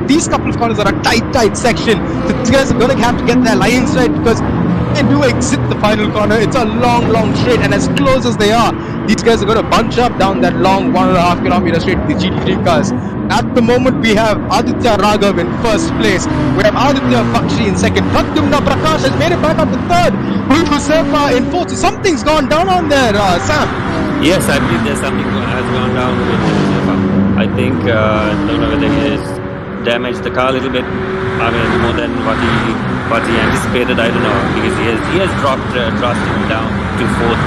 These couple of corners are a tight section. So these guys are going to have to get their lines right, because they do exit the final corner. It's a long straight, and as close as they are, these guys are going to bunch up down that long 1.5 kilometer straight with the GT3 cars. At the moment, we have Aditya Raghav in 1st place. We have Aditya Bakshi in 2nd. Pradyumna Prakash has made it back up to 3rd. With Hussefa in 4th. So something's gone down on there, Sam. Yes, I believe there's something has gone down with Hussefa. I think, don't know whether he has damaged the car a little bit. I mean, more than what he anticipated. I don't know, because he has dropped drastically down to 4th.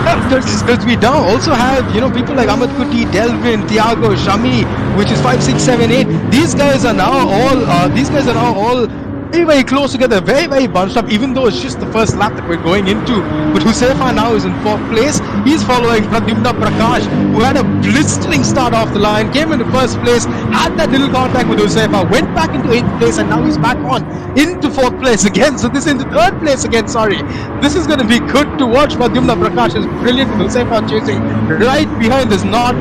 Because we now also have people like Amit Kuti, Delvin, Thiago, Shami, which is 5, 6, 7, 8. These guys are now all very close together, very bunched up, even though it's just the first lap that we're going into. But Hussefa now is in 4th place. He's following Pradyumna Prakash, who had a blistering start off the line, came into 1st place, had that little contact with Hussefa, went back into 8th place, and now he's back on into 4th place again. So this is into 3rd place again, This is going to be good to watch. Pradyumna Prakash is brilliant with Hussefa chasing right behind. There's about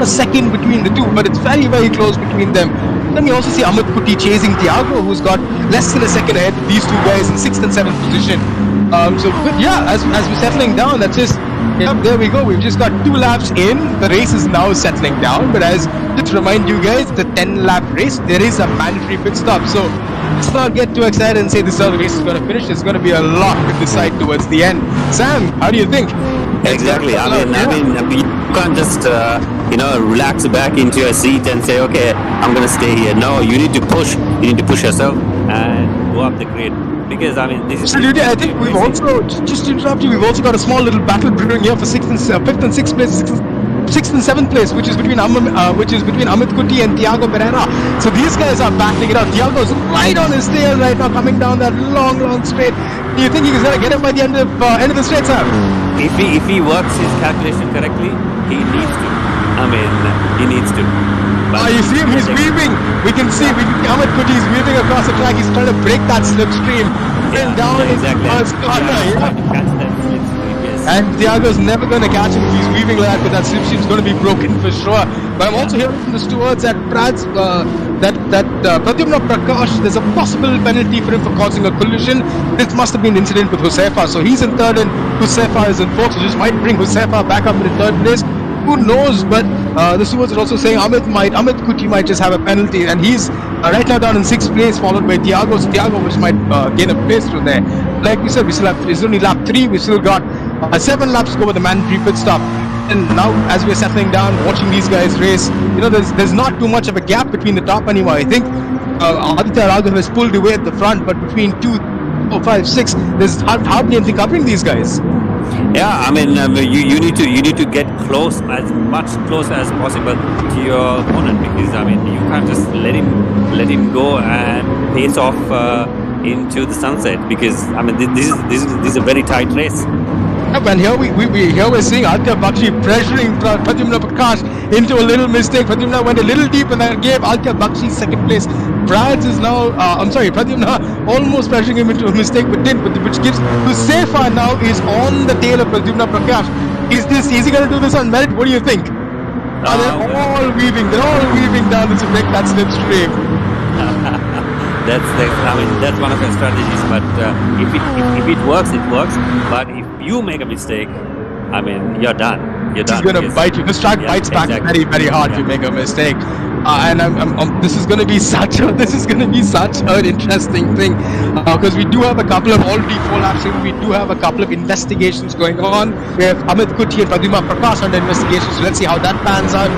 a second between the two, but it's very close between them. Then you also see Amit Kuti chasing Thiago, who's got less than a second ahead. These two guys in 6th and 7th position. But yeah, as we're settling down, that's just, there we go. We've just got 2 laps in. The race is now settling down. But just to remind you guys, the 10-lap race, there is a mandatory pit stop. So let's not get too excited and say this is how the race is going to finish. There's going to be a lot to decide towards the end. Sam, how do you think? Exactly. I mean, you can't just relax back into your seat and say, okay, I'm going to stay here. No, you need to push. You need to push yourself and go up the grid. Because this is. Absolutely, I think we've also, just to interrupt you, we've also got a small little battle brewing here for 5th and 6th place, 6th and 7th place, which is between Amit Kuti and Thiago Pereira. So these guys are battling it out. Thiago's right on his tail right now, coming down that long straight. Do you think he's going to get it by the end of the straight, Sam? If he works his calculation correctly, he needs to. He needs to. You see him, he's weaving. We can see Amit Kuti is weaving across the track. He's trying to break that slipstream. Down exactly. First corner. Trying to catch that slipstream, yes. And Thiago's never going to catch him if he's weaving like that, but that slipstream's going to be broken for sure. But I'm also hearing from the stewards that Pradyumna Prakash, there's a possible penalty for him for causing a collision. This must have been an incident with Hussefa. So he's in 3rd and Hussefa is in 4th. So this might bring Hussefa back up in 3rd place. Who knows? But the stewards are also saying Amit Kuti might just have a penalty, and he's right now down in 6th place, followed by Thiago. So Thiago, which might gain a place through there. Like we said, it's only lap 3. We still got 7 laps to go with the mandatory pit stop. And now, as we're settling down, watching these guys race, there's not too much of a gap between the top anymore. I think Aditya Raghav has pulled away at the front, but between 2, 4, 5, 6, there's hardly anything covering these guys. Yeah, you need to get close, as much close as possible to your opponent, because you can't just let him go and pace off into the sunset, because this is a very tight race. And here we're seeing Aditya Bakshi pressuring Pradyumna Prakash into a little mistake. Pradyumna went a little deep and that gave Aditya Bakshi 2nd place. Pradyumna almost pressuring him into a mistake, but didn't, which gives Hussefa now is on the tail of Pradyumna Prakash. Is he going to do this on merit? What do you think? They're all weaving down to break that slipstream. That's one of the strategies. But if it works, it works. But if you make a mistake, I mean, you're done. You're This is done. going to bite you. This track bites back very, very hard if you make a mistake. And this is going to be such an interesting thing because we do have a couple of already 4 laps in. We do have a couple of investigations going on. We have Amit Kuti and Pradyumna Prakash under investigation. So let's see how that pans out.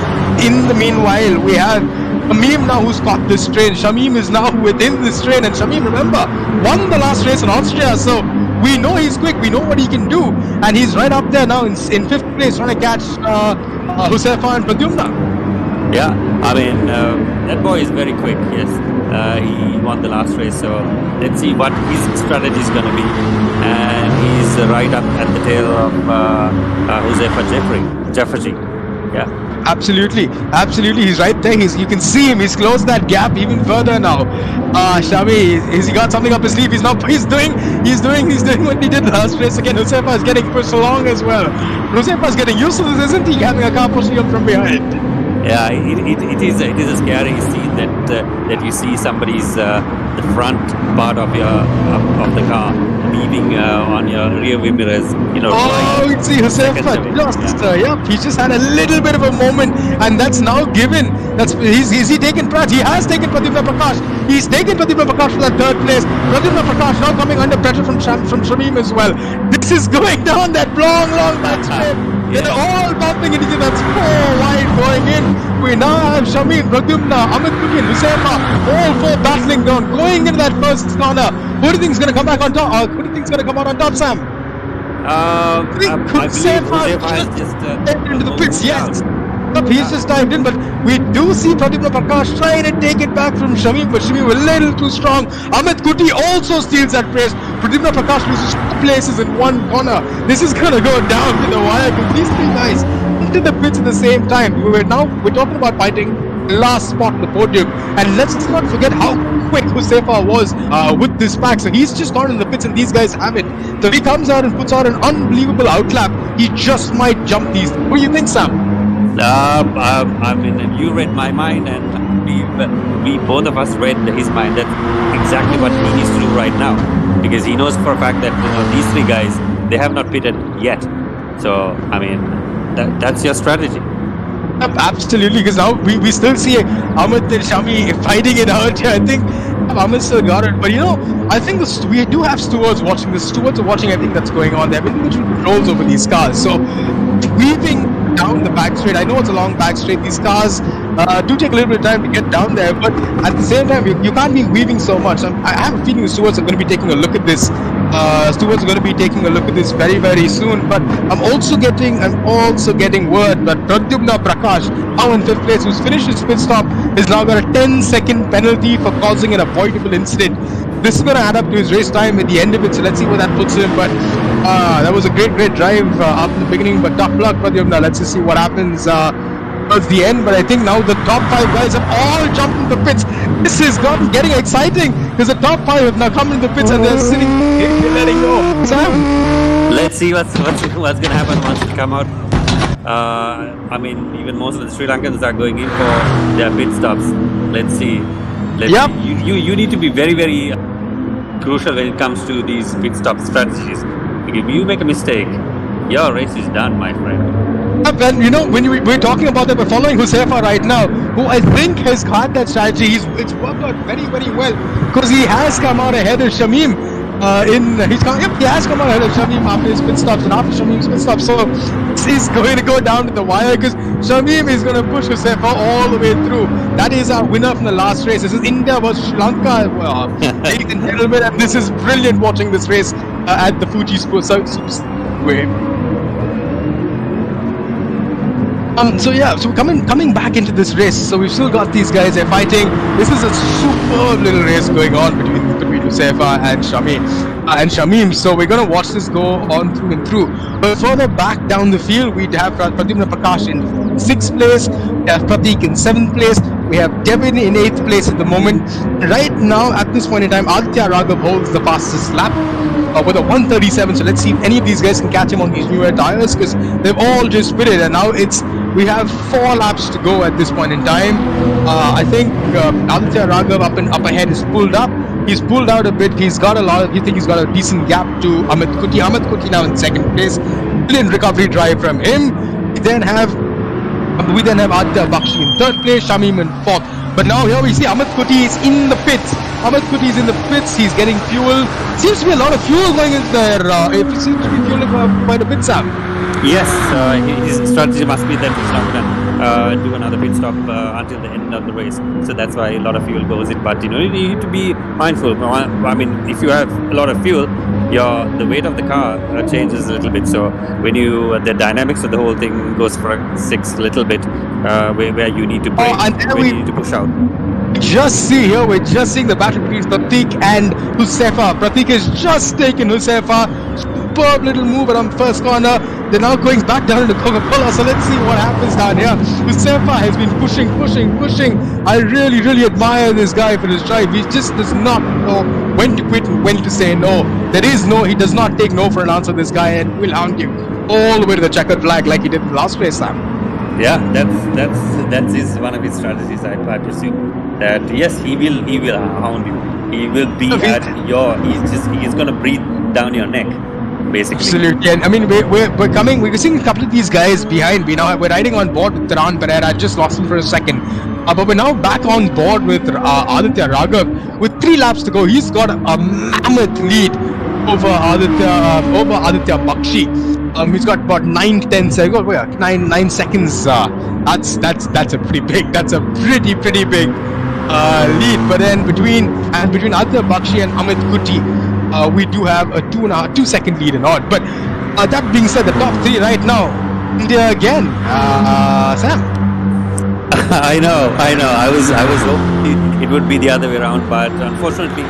In the meanwhile, we have Shamim now who's caught this train. Shamim is now within this train, and Shamim, remember, won the last race in Austria. So we know he's quick. We know what he can do, and he's right up there now in 5th place, trying to catch Huzaifa and Pradyumna. Yeah, I mean, that boy is very quick, yes. He won the last race, so let's see what his strategy is going to be. And he's right up at the tail of Huzaifa Jeffrey. Yeah. Absolutely. He's right there. You can see him. He's closed that gap even further now. Shami, has he got something up his sleeve? He's doing what he did last race again. Huzaifa is getting pushed along as well. Huzaifa is getting used to this, isn't he? Having a car pushing him from behind. Yeah, it is a scary scene that you see somebody's the front part of the car weaving on your rear view mirrors. You know. Oh, you see Huzaifa he just had a little bit of a moment, and that's now given. Is he taken Prat? He has taken Pradyumna Prakash. He's taken Pradyumna Prakash for that 3rd place. Pradyumna Prakash now coming under pressure from Shamim as well. This is going down that long back straight. They're all bumping into each other. That's 4 wide going in. We now have Shamim, Pradyumna, Amit Kuti, Huzaifa, all 4 battling down, going into that first corner. Who do you think is going to come back on top? Who do you think is going to come out on top, Sam? I believe Huzaifa has just into the pits. Yes. He's just dived in, but we do see Pradyumna Prakash trying to take it back from Shamim, but Shamim a little too strong. Amit Kuti also steals that place. Pradyumna Prakash loses 2 places in 1 corner. This is gonna go down to the wire because these 3 guys into the pits at the same time. We're talking about fighting last spot on the podium, and let's not forget how quick Huzaifa was with this pack. So he's just gone in the pits, and these guys have it. So he comes out and puts out an unbelievable outlap. He just might jump these. What do you think, Sam? I mean, you read my mind, and we both of us read his mind. That's exactly what he needs to do right now, because he knows for a fact that these 3 guys, they have not pitted yet. So I mean, that's your strategy. Absolutely, because now we still see Amit and Shami fighting it out here. I think Amit still got it, but I think we do have stewards watching. The stewards are watching everything that's going on. They have individual controls over these cars. So weaving down the back straight. I know it's a long back straight. These cars do take a little bit of time to get down there, but at the same time, you can't be weaving so much. I have a feeling the stewards are going to be taking a look at this. Stewards are going to be taking a look at this very, very soon. But I'm also getting word that Pradyumna Prakash, now in 5th place, who's finished his pit stop, has now got a 10-second penalty for causing an avoidable incident. This is going to add up to his race time at the end of it, so let's see where that puts him. But that was a great drive up in the beginning, but tough luck, Pradyumna. Let's just see what happens towards the end. But I think now the top 5 guys have all jumped into the pits. This is getting exciting because the top 5 have now come into the pits and they're sitting, letting go. Sam? Let's see what's going to happen once they come out. I mean, even most of the Sri Lankans are going in for their pit stops. Let's see. You need to be very, very crucial when it comes to these pit stop strategies. If you make a mistake, your race is done, my friend. And when we're talking about that, we're following Huzaifa right now, who I think has had that strategy. It's worked out very, very well because he has come out ahead of Shamim. He has come out ahead of Shamim after his pit stops and after Shamim's pit stop. So he's going to go down to the wire because Shamim is going to push Huzaifa all the way through. That is our winner from the last race. This is India versus Sri Lanka, ladies and gentlemen, and this is brilliant watching this race at the Fuji Speedway. So coming back into this race. So we've still got these guys. They're fighting. This is a superb little race going on between Huzaifa and Shamim. So we're gonna watch this go on through and through. But further back down the field, we have Pradyumna Prakash in 6th place. We have Pratik in 7th place. We have Devin in 8th place at the moment. Right now, at this point in time, Aditya Raghav holds the fastest lap with a 1:37. So let's see if any of these guys can catch him on these newer tires because they've all just pitted, and now we have 4 laps to go at this point in time. I think Aditya Raghav up ahead is pulled up. He's pulled out a bit. He's got a decent gap to Amit Kuti. Amit Kuti now in 2nd place. brilliant recovery drive from him. We then have Aditya Bakshi in third place, Shamim in fourth. But now here we see Amit Kuti is in the pits. He's getting fuel. Seems to be a lot of fuel going in there. It seems to be fueling quite a bit, Sam. Yes, his strategy must be that he's not going to do another pit stop until the end of the race. So that's why a lot of fuel goes in. But you need to be mindful. I mean, if you have a lot of fuel, the weight of the car changes a little bit. So when the dynamics of the whole thing goes for a 6 a little bit, where you need to brake, where you need to push out. We're just seeing the battle between Pratik and Husefa. Pratik has just taken Husefa. Superb little move around first corner. They're now going back down into Coca-Cola. So let's see what happens down here. Husefa has been pushing. I really admire this guy for his drive. He just does not know when to quit and when to say no. He does not take no for an answer, this guy, and will hound you all the way to the checkered flag like he did in the last race, Sam. Yeah, that's one of his strategies. I presume that yes, he will hound you. He will be he's gonna breathe down your neck, basically. Absolutely. And I mean, we're seeing a couple of these guys behind. We're riding on board with Narain Karthikeyan. I just lost him for a second. But we're now back on board with Aditya Raghav. With 3 laps to go, he's got a mammoth lead over Aditya Bakshi. He's got about 9 seconds. 9 seconds. That's a pretty big. That's a pretty big lead. But then between Aditya Bakshi and Amit Kuti, we do have a 2 second lead and all. But that being said, the top 3 right now, India again. Sam. I know. I was hoping it would be the other way around, but unfortunately,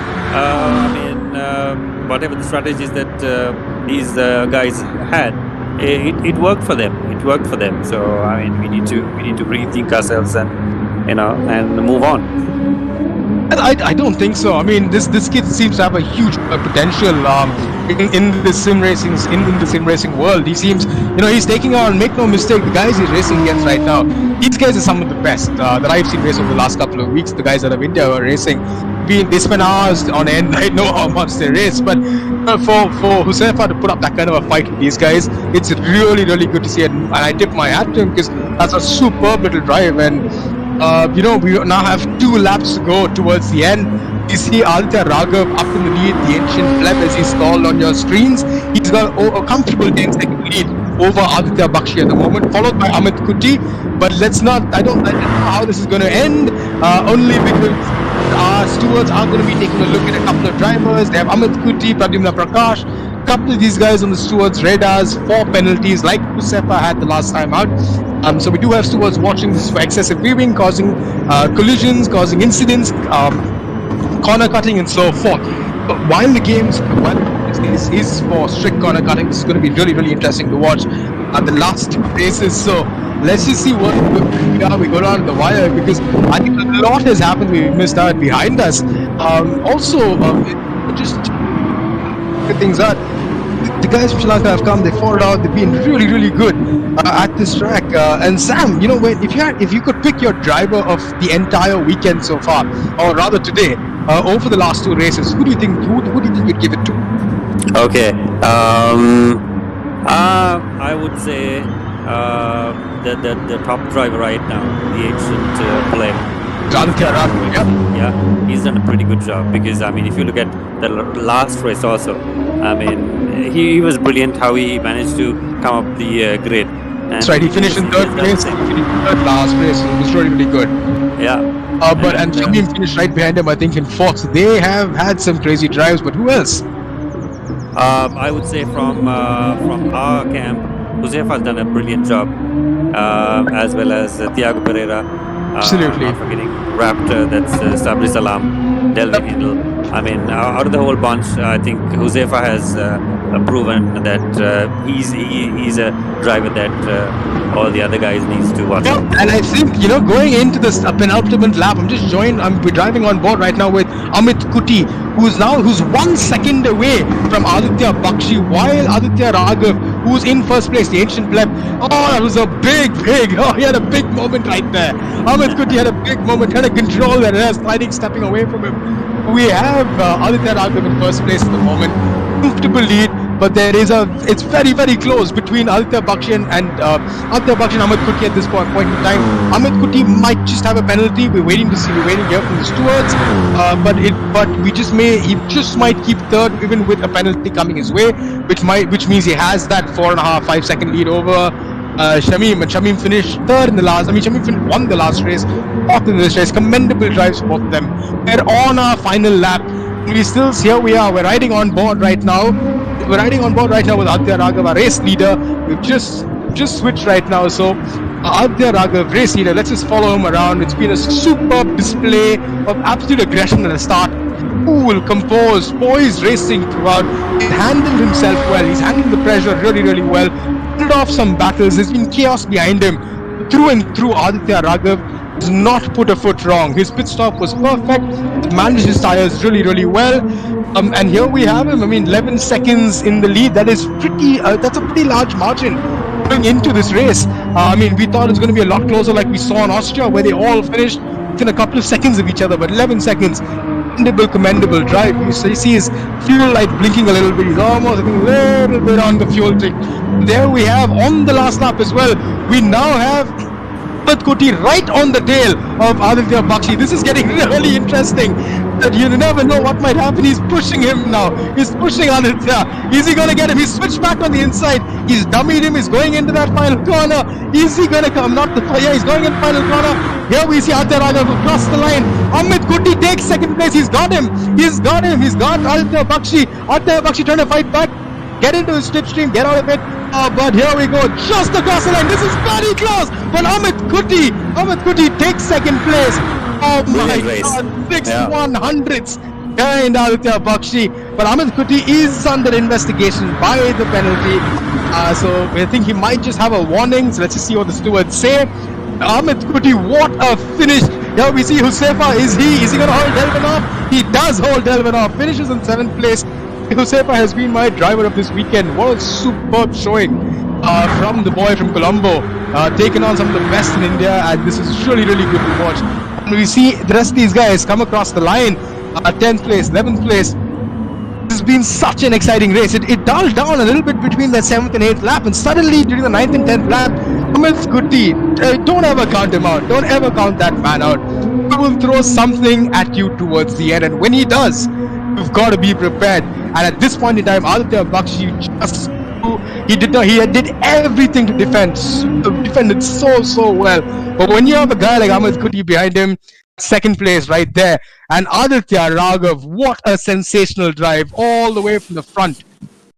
whatever the strategies that these guys had, it worked for them. So I mean, we need to rethink ourselves and move on. I don't think so. I mean, this kid seems to have a huge potential in the sim racing world. He seems, he's taking on. Make no mistake, the guys he's racing against right now, these guys are some of the best that I've seen race over the last couple of weeks. The guys out of India are racing. They spend hours on end. I know how much they race, but for Husefa to put up that kind of a fight with these guys, it's really good to see it. And I tip my hat to him because that's a superb little drive. And we now have 2 laps to go towards the end. You see Aditya Raghav up in the lead, the ancient pleb as he's called on your screens. He's got a comfortable 10-second lead over Aditya Bakshi at the moment, followed by Amit Kuti. But I don't know how this is going to end, only because our stewards are going to be taking a look at a couple of drivers. They have Amit Kuti, Pradyumna Prakash, a couple of these guys on the stewards' radars, 4 penalties like Husefa had the last time out. So we do have stewards watching this for excessive weaving, causing collisions, causing incidents, corner cutting and so forth. But while the games is for strict corner cutting, this is going to be really interesting to watch the last 2 races. So let's just see what we go down the wire, because I think a lot has happened. We missed out behind us. Just good things out. The guys from Sri Lanka have come. They fought it out. They've been really good at this track. And Sam, if you could pick your driver of the entire weekend so far, or rather today, over the last 2 races, who do you think you'd give it to? Okay. I would say the top driver right now, the ancient pleb. Yeah, he's done a pretty good job, because I mean, if you look at the last race also, I mean, he was brilliant how he managed to come up the grid. And that's right, he finished in 3rd place. He finished in 3rd last race. It was really good. Yeah. And Shamim finished right behind him, I think, in 4th. So they have had some crazy drives, but who else? I would say from our camp, Husefa has done a brilliant job, as well as Thiago Pereira. Absolutely. Not forgetting Raptor, that's Sabri Salam, Delvin Hindle. I mean, out of the whole bunch, I think Husefa has proven that he's a driver that all the other guys needs to watch out. And I think, going into this penultimate lap, we're driving on board right now with Amit Kuti, who's 1 second away from Aditya Bakshi, while Aditya Raghav, who's in 1st place, the ancient pleb. Oh, that was a big, he had a big moment right there. Amit Kuti had a big moment, had a control that was sliding, stepping away from him. We have Aditya Raghav in 1st place at the moment. Comfortable lead. but it's very, very close between Aditya Bakshi and Amit Kuti at this point in time. Amit Kuti might just have a penalty. We're waiting here from the stewards, but he just might keep third even with a penalty coming his way, which means he has that 4.5-5 second lead over Shamim, and Shamim finished third in the last. Shamim won the last race, fourth in this race. Commendable drives for both of them. We're on our final lap. Here we are. We're riding on board right now. We're riding on board right now with Aditya Raghav, our race leader. We've just switched right now. So Aditya Raghav, race leader. Let's just follow him around. It's been a superb display of absolute aggression at the start. Cool, composed, poised racing throughout. He's handled himself well. He's handled the pressure really, really well. Pulled off some battles. There's been chaos behind him. Through and through, Aditya Raghav does not put a foot wrong. His pit stop was perfect. He managed his tires really, really well. And here we have him. 11 seconds in the lead. That's a pretty large margin going into this race. We thought it was going to be a lot closer, like we saw in Austria, where they all finished within a couple of seconds of each other. But 11 seconds. Commendable drive. You see his fuel light blinking a little bit. He's almost a little bit on the fuel tick. There we have on the last lap as well. We now have Amit Kuti right on the tail of Aditya Bakshi. This is getting really interesting. That you never know what might happen. He's pushing him now. He's pushing Aditya. Is he going to get him? He's switched back on the inside. He's dummied him. He's going into that final corner. Is he going to come? He's going in final corner. Here we see Aditya Raghav across the line. Amit Kuti takes second place. He's got him. He's got Aditya Bakshi. Aditya Bakshi trying to fight back. Get into his slipstream. Get out of it. But here we go. Just across the line. This is very close. But Amit Kuti takes second place. Oh my God. 6 100ths behind Aditya Bakshi. But Amit Kuti is under investigation by the penalty. So I think he might just have a warning. So let's just see what the stewards say. Amit Kuti, what a finish. Here we see Husefa. Is he going to hold Delvin off? He does hold Delvin off. Finishes in 7th place. Husefa has been my driver of this weekend. What a superb showing from the boy from Colombo. Taken on some of the best in India, and this is really, really good to watch. And we see the rest of these guys come across the line. 10th place, 11th place. This has been such an exciting race. It dulled down a little bit between the 7th and 8th lap, and suddenly during the 9th and 10th lap, Amit Kuti, don't ever count him out. Don't ever count that man out. He will throw something at you towards the end, and when he does, you've got to be prepared. And at this point in time, Aditya Bakshi he did everything to defend. Defended so well. But when you have a guy like Amit Kuti behind him, second place right there, and Aditya Raghav, what a sensational drive all the way from the front.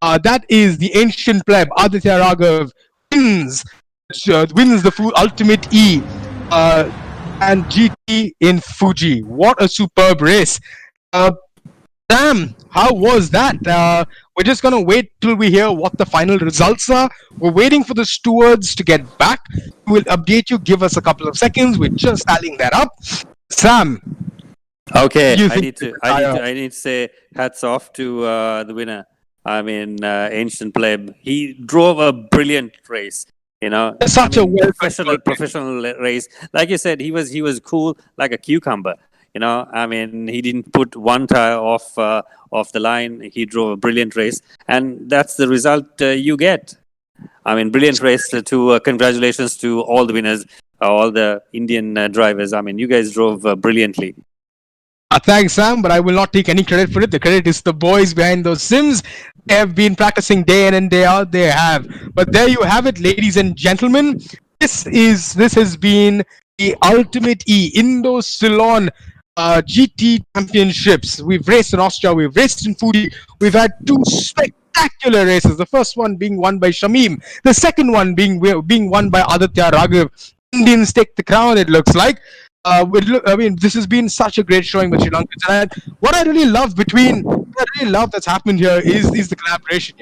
That is the ancient pleb. Aditya Raghav wins the Ultimate E and GT in Fuji. What a superb race. Sam, how was that? We're just going to wait till we hear what the final results are. We're waiting for the stewards to get back. We'll update you. Give us a couple of seconds. We're just tallying that up. Sam. Okay, I need to say hats off to the winner. Ancient Pleb. He drove a brilliant race. Such a professional race. Like you said, he was cool like a cucumber. He didn't put one tire off the line. He drove a brilliant race, and that's the result you get. Brilliant race. Congratulations to all the winners, all the Indian drivers. You guys drove brilliantly. Thanks, Sam, but I will not take any credit for it. The credit is the boys behind those sims. They have been practicing day in and day out. They have. But there you have it, ladies and gentlemen. This has been the Ultimate E Indo-Ceylon GT Championships. We've raced in Austria, we've raced in Fuji, we've had two spectacular races. The first one being won by Shamim, the second one being won by Aditya Raghav. Indians take the crown, it looks like. This has been such a great showing with Sri Lanka. And what I really love that's happened here is the collaboration,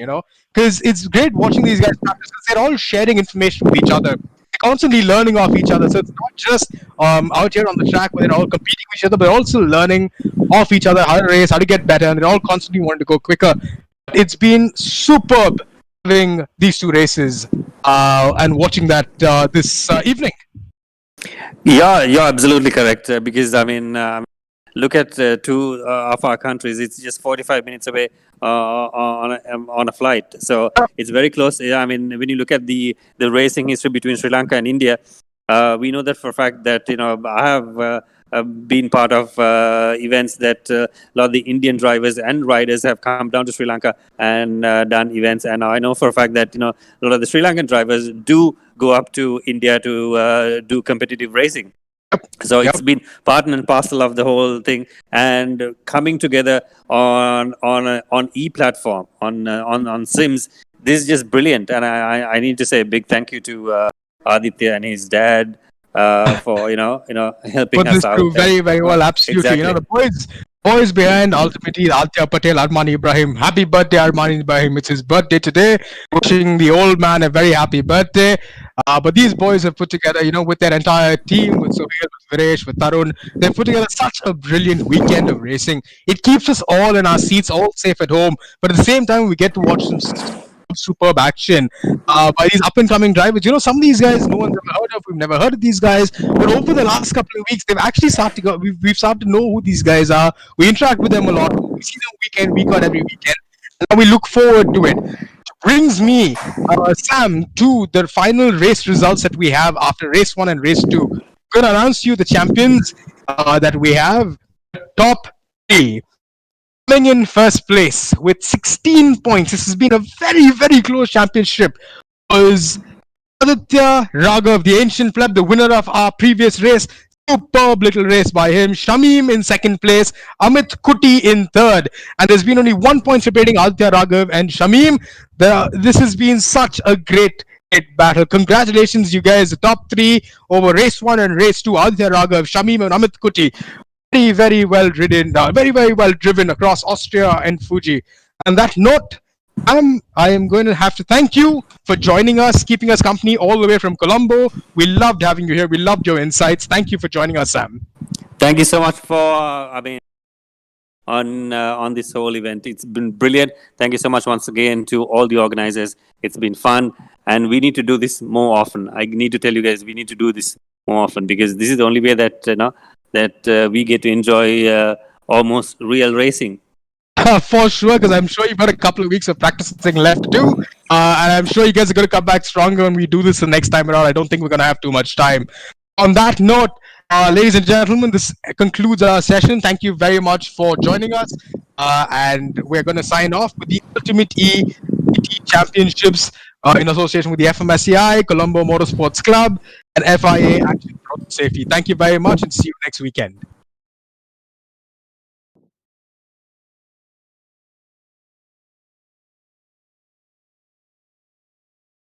because it's great watching these guys practice because they're all sharing information with each other. Constantly learning off each other, so it's not just out here on the track where they're all competing with each other, but also learning off each other how to race, how to get better, and they're all constantly wanting to go quicker. It's been superb having these two races and watching that this evening. Yeah, you're absolutely correct. Because look at two of our countries. It's just 45 minutes away. on a flight. So it's very close. I mean, when you look at the racing history between Sri Lanka and India, we know that for a fact that I have been part of events that a lot of the Indian drivers and riders have come down to Sri Lanka and done events. And I know for a fact that a lot of the Sri Lankan drivers do go up to India to do competitive racing. So it's been part and parcel of the whole thing, and coming together on e-platform on Sims. This is just brilliant, and I need to say a big thank you to Aditya and his dad for helping Put us this out. through very, very well. Absolutely. Exactly. The boys behind ultimately Aditya Patel, Armani Ibrahim. Happy birthday, Armani Ibrahim. It's his birthday today. Wishing the old man a very happy birthday. But these boys have put together, with their entire team, with Sohail, with Viresh, with Tarun, they've put together such a brilliant weekend of racing. It keeps us all in our seats, all safe at home. But at the same time, we get to watch some superb action by these up and coming drivers. Some of these guys no one's ever heard of. We've never heard of these guys, but over the last couple of weeks, they've actually started to go. We've started to know who these guys are. We interact with them a lot. We see them week on every weekend. And now we look forward to it. Which brings me, Sam, to the final race results that we have after race 1 and race 2. I'm going to announce to you the champions that we have. Top 3. Coming in first place with 16 points. This has been a very, very close championship. Was Aditya Raghav, the ancient pleb, the winner of our previous race. Superb little race by him. Shamim in second place. Amit Kuti in third. And there's been only 1 point separating Aditya Raghav and Shamim. This has been such a great battle. Congratulations, you guys. The top 3 over race 1 and race 2. Aditya Raghav, Shamim and Amit Kuti. Very, very well ridden, very, very well driven across Austria and Fuji. And that note, I am going to have to thank you for joining us, keeping us company all the way from Colombo. We loved having you here. We loved your insights. Thank you for joining us, Sam. Thank you so much for on this whole event. It's been brilliant. Thank you so much once again to all the organizers. It's been fun, and we need to do this more often. I need to tell you guys, we need to do this more often, because this is the only way that we get to enjoy almost real racing. For sure, because I'm sure you've got a couple of weeks of practicing left to do. And I'm sure you guys are going to come back stronger when we do this the next time around. I don't think we're going to have too much time. On that note, ladies and gentlemen, this concludes our session. Thank you very much for joining us. And we're going to sign off with the Ultimate E-TT Championships in association with the FMSCI, Colombo Motorsports Club, and FIA Action Road Safety. Thank you very much, and see you next weekend.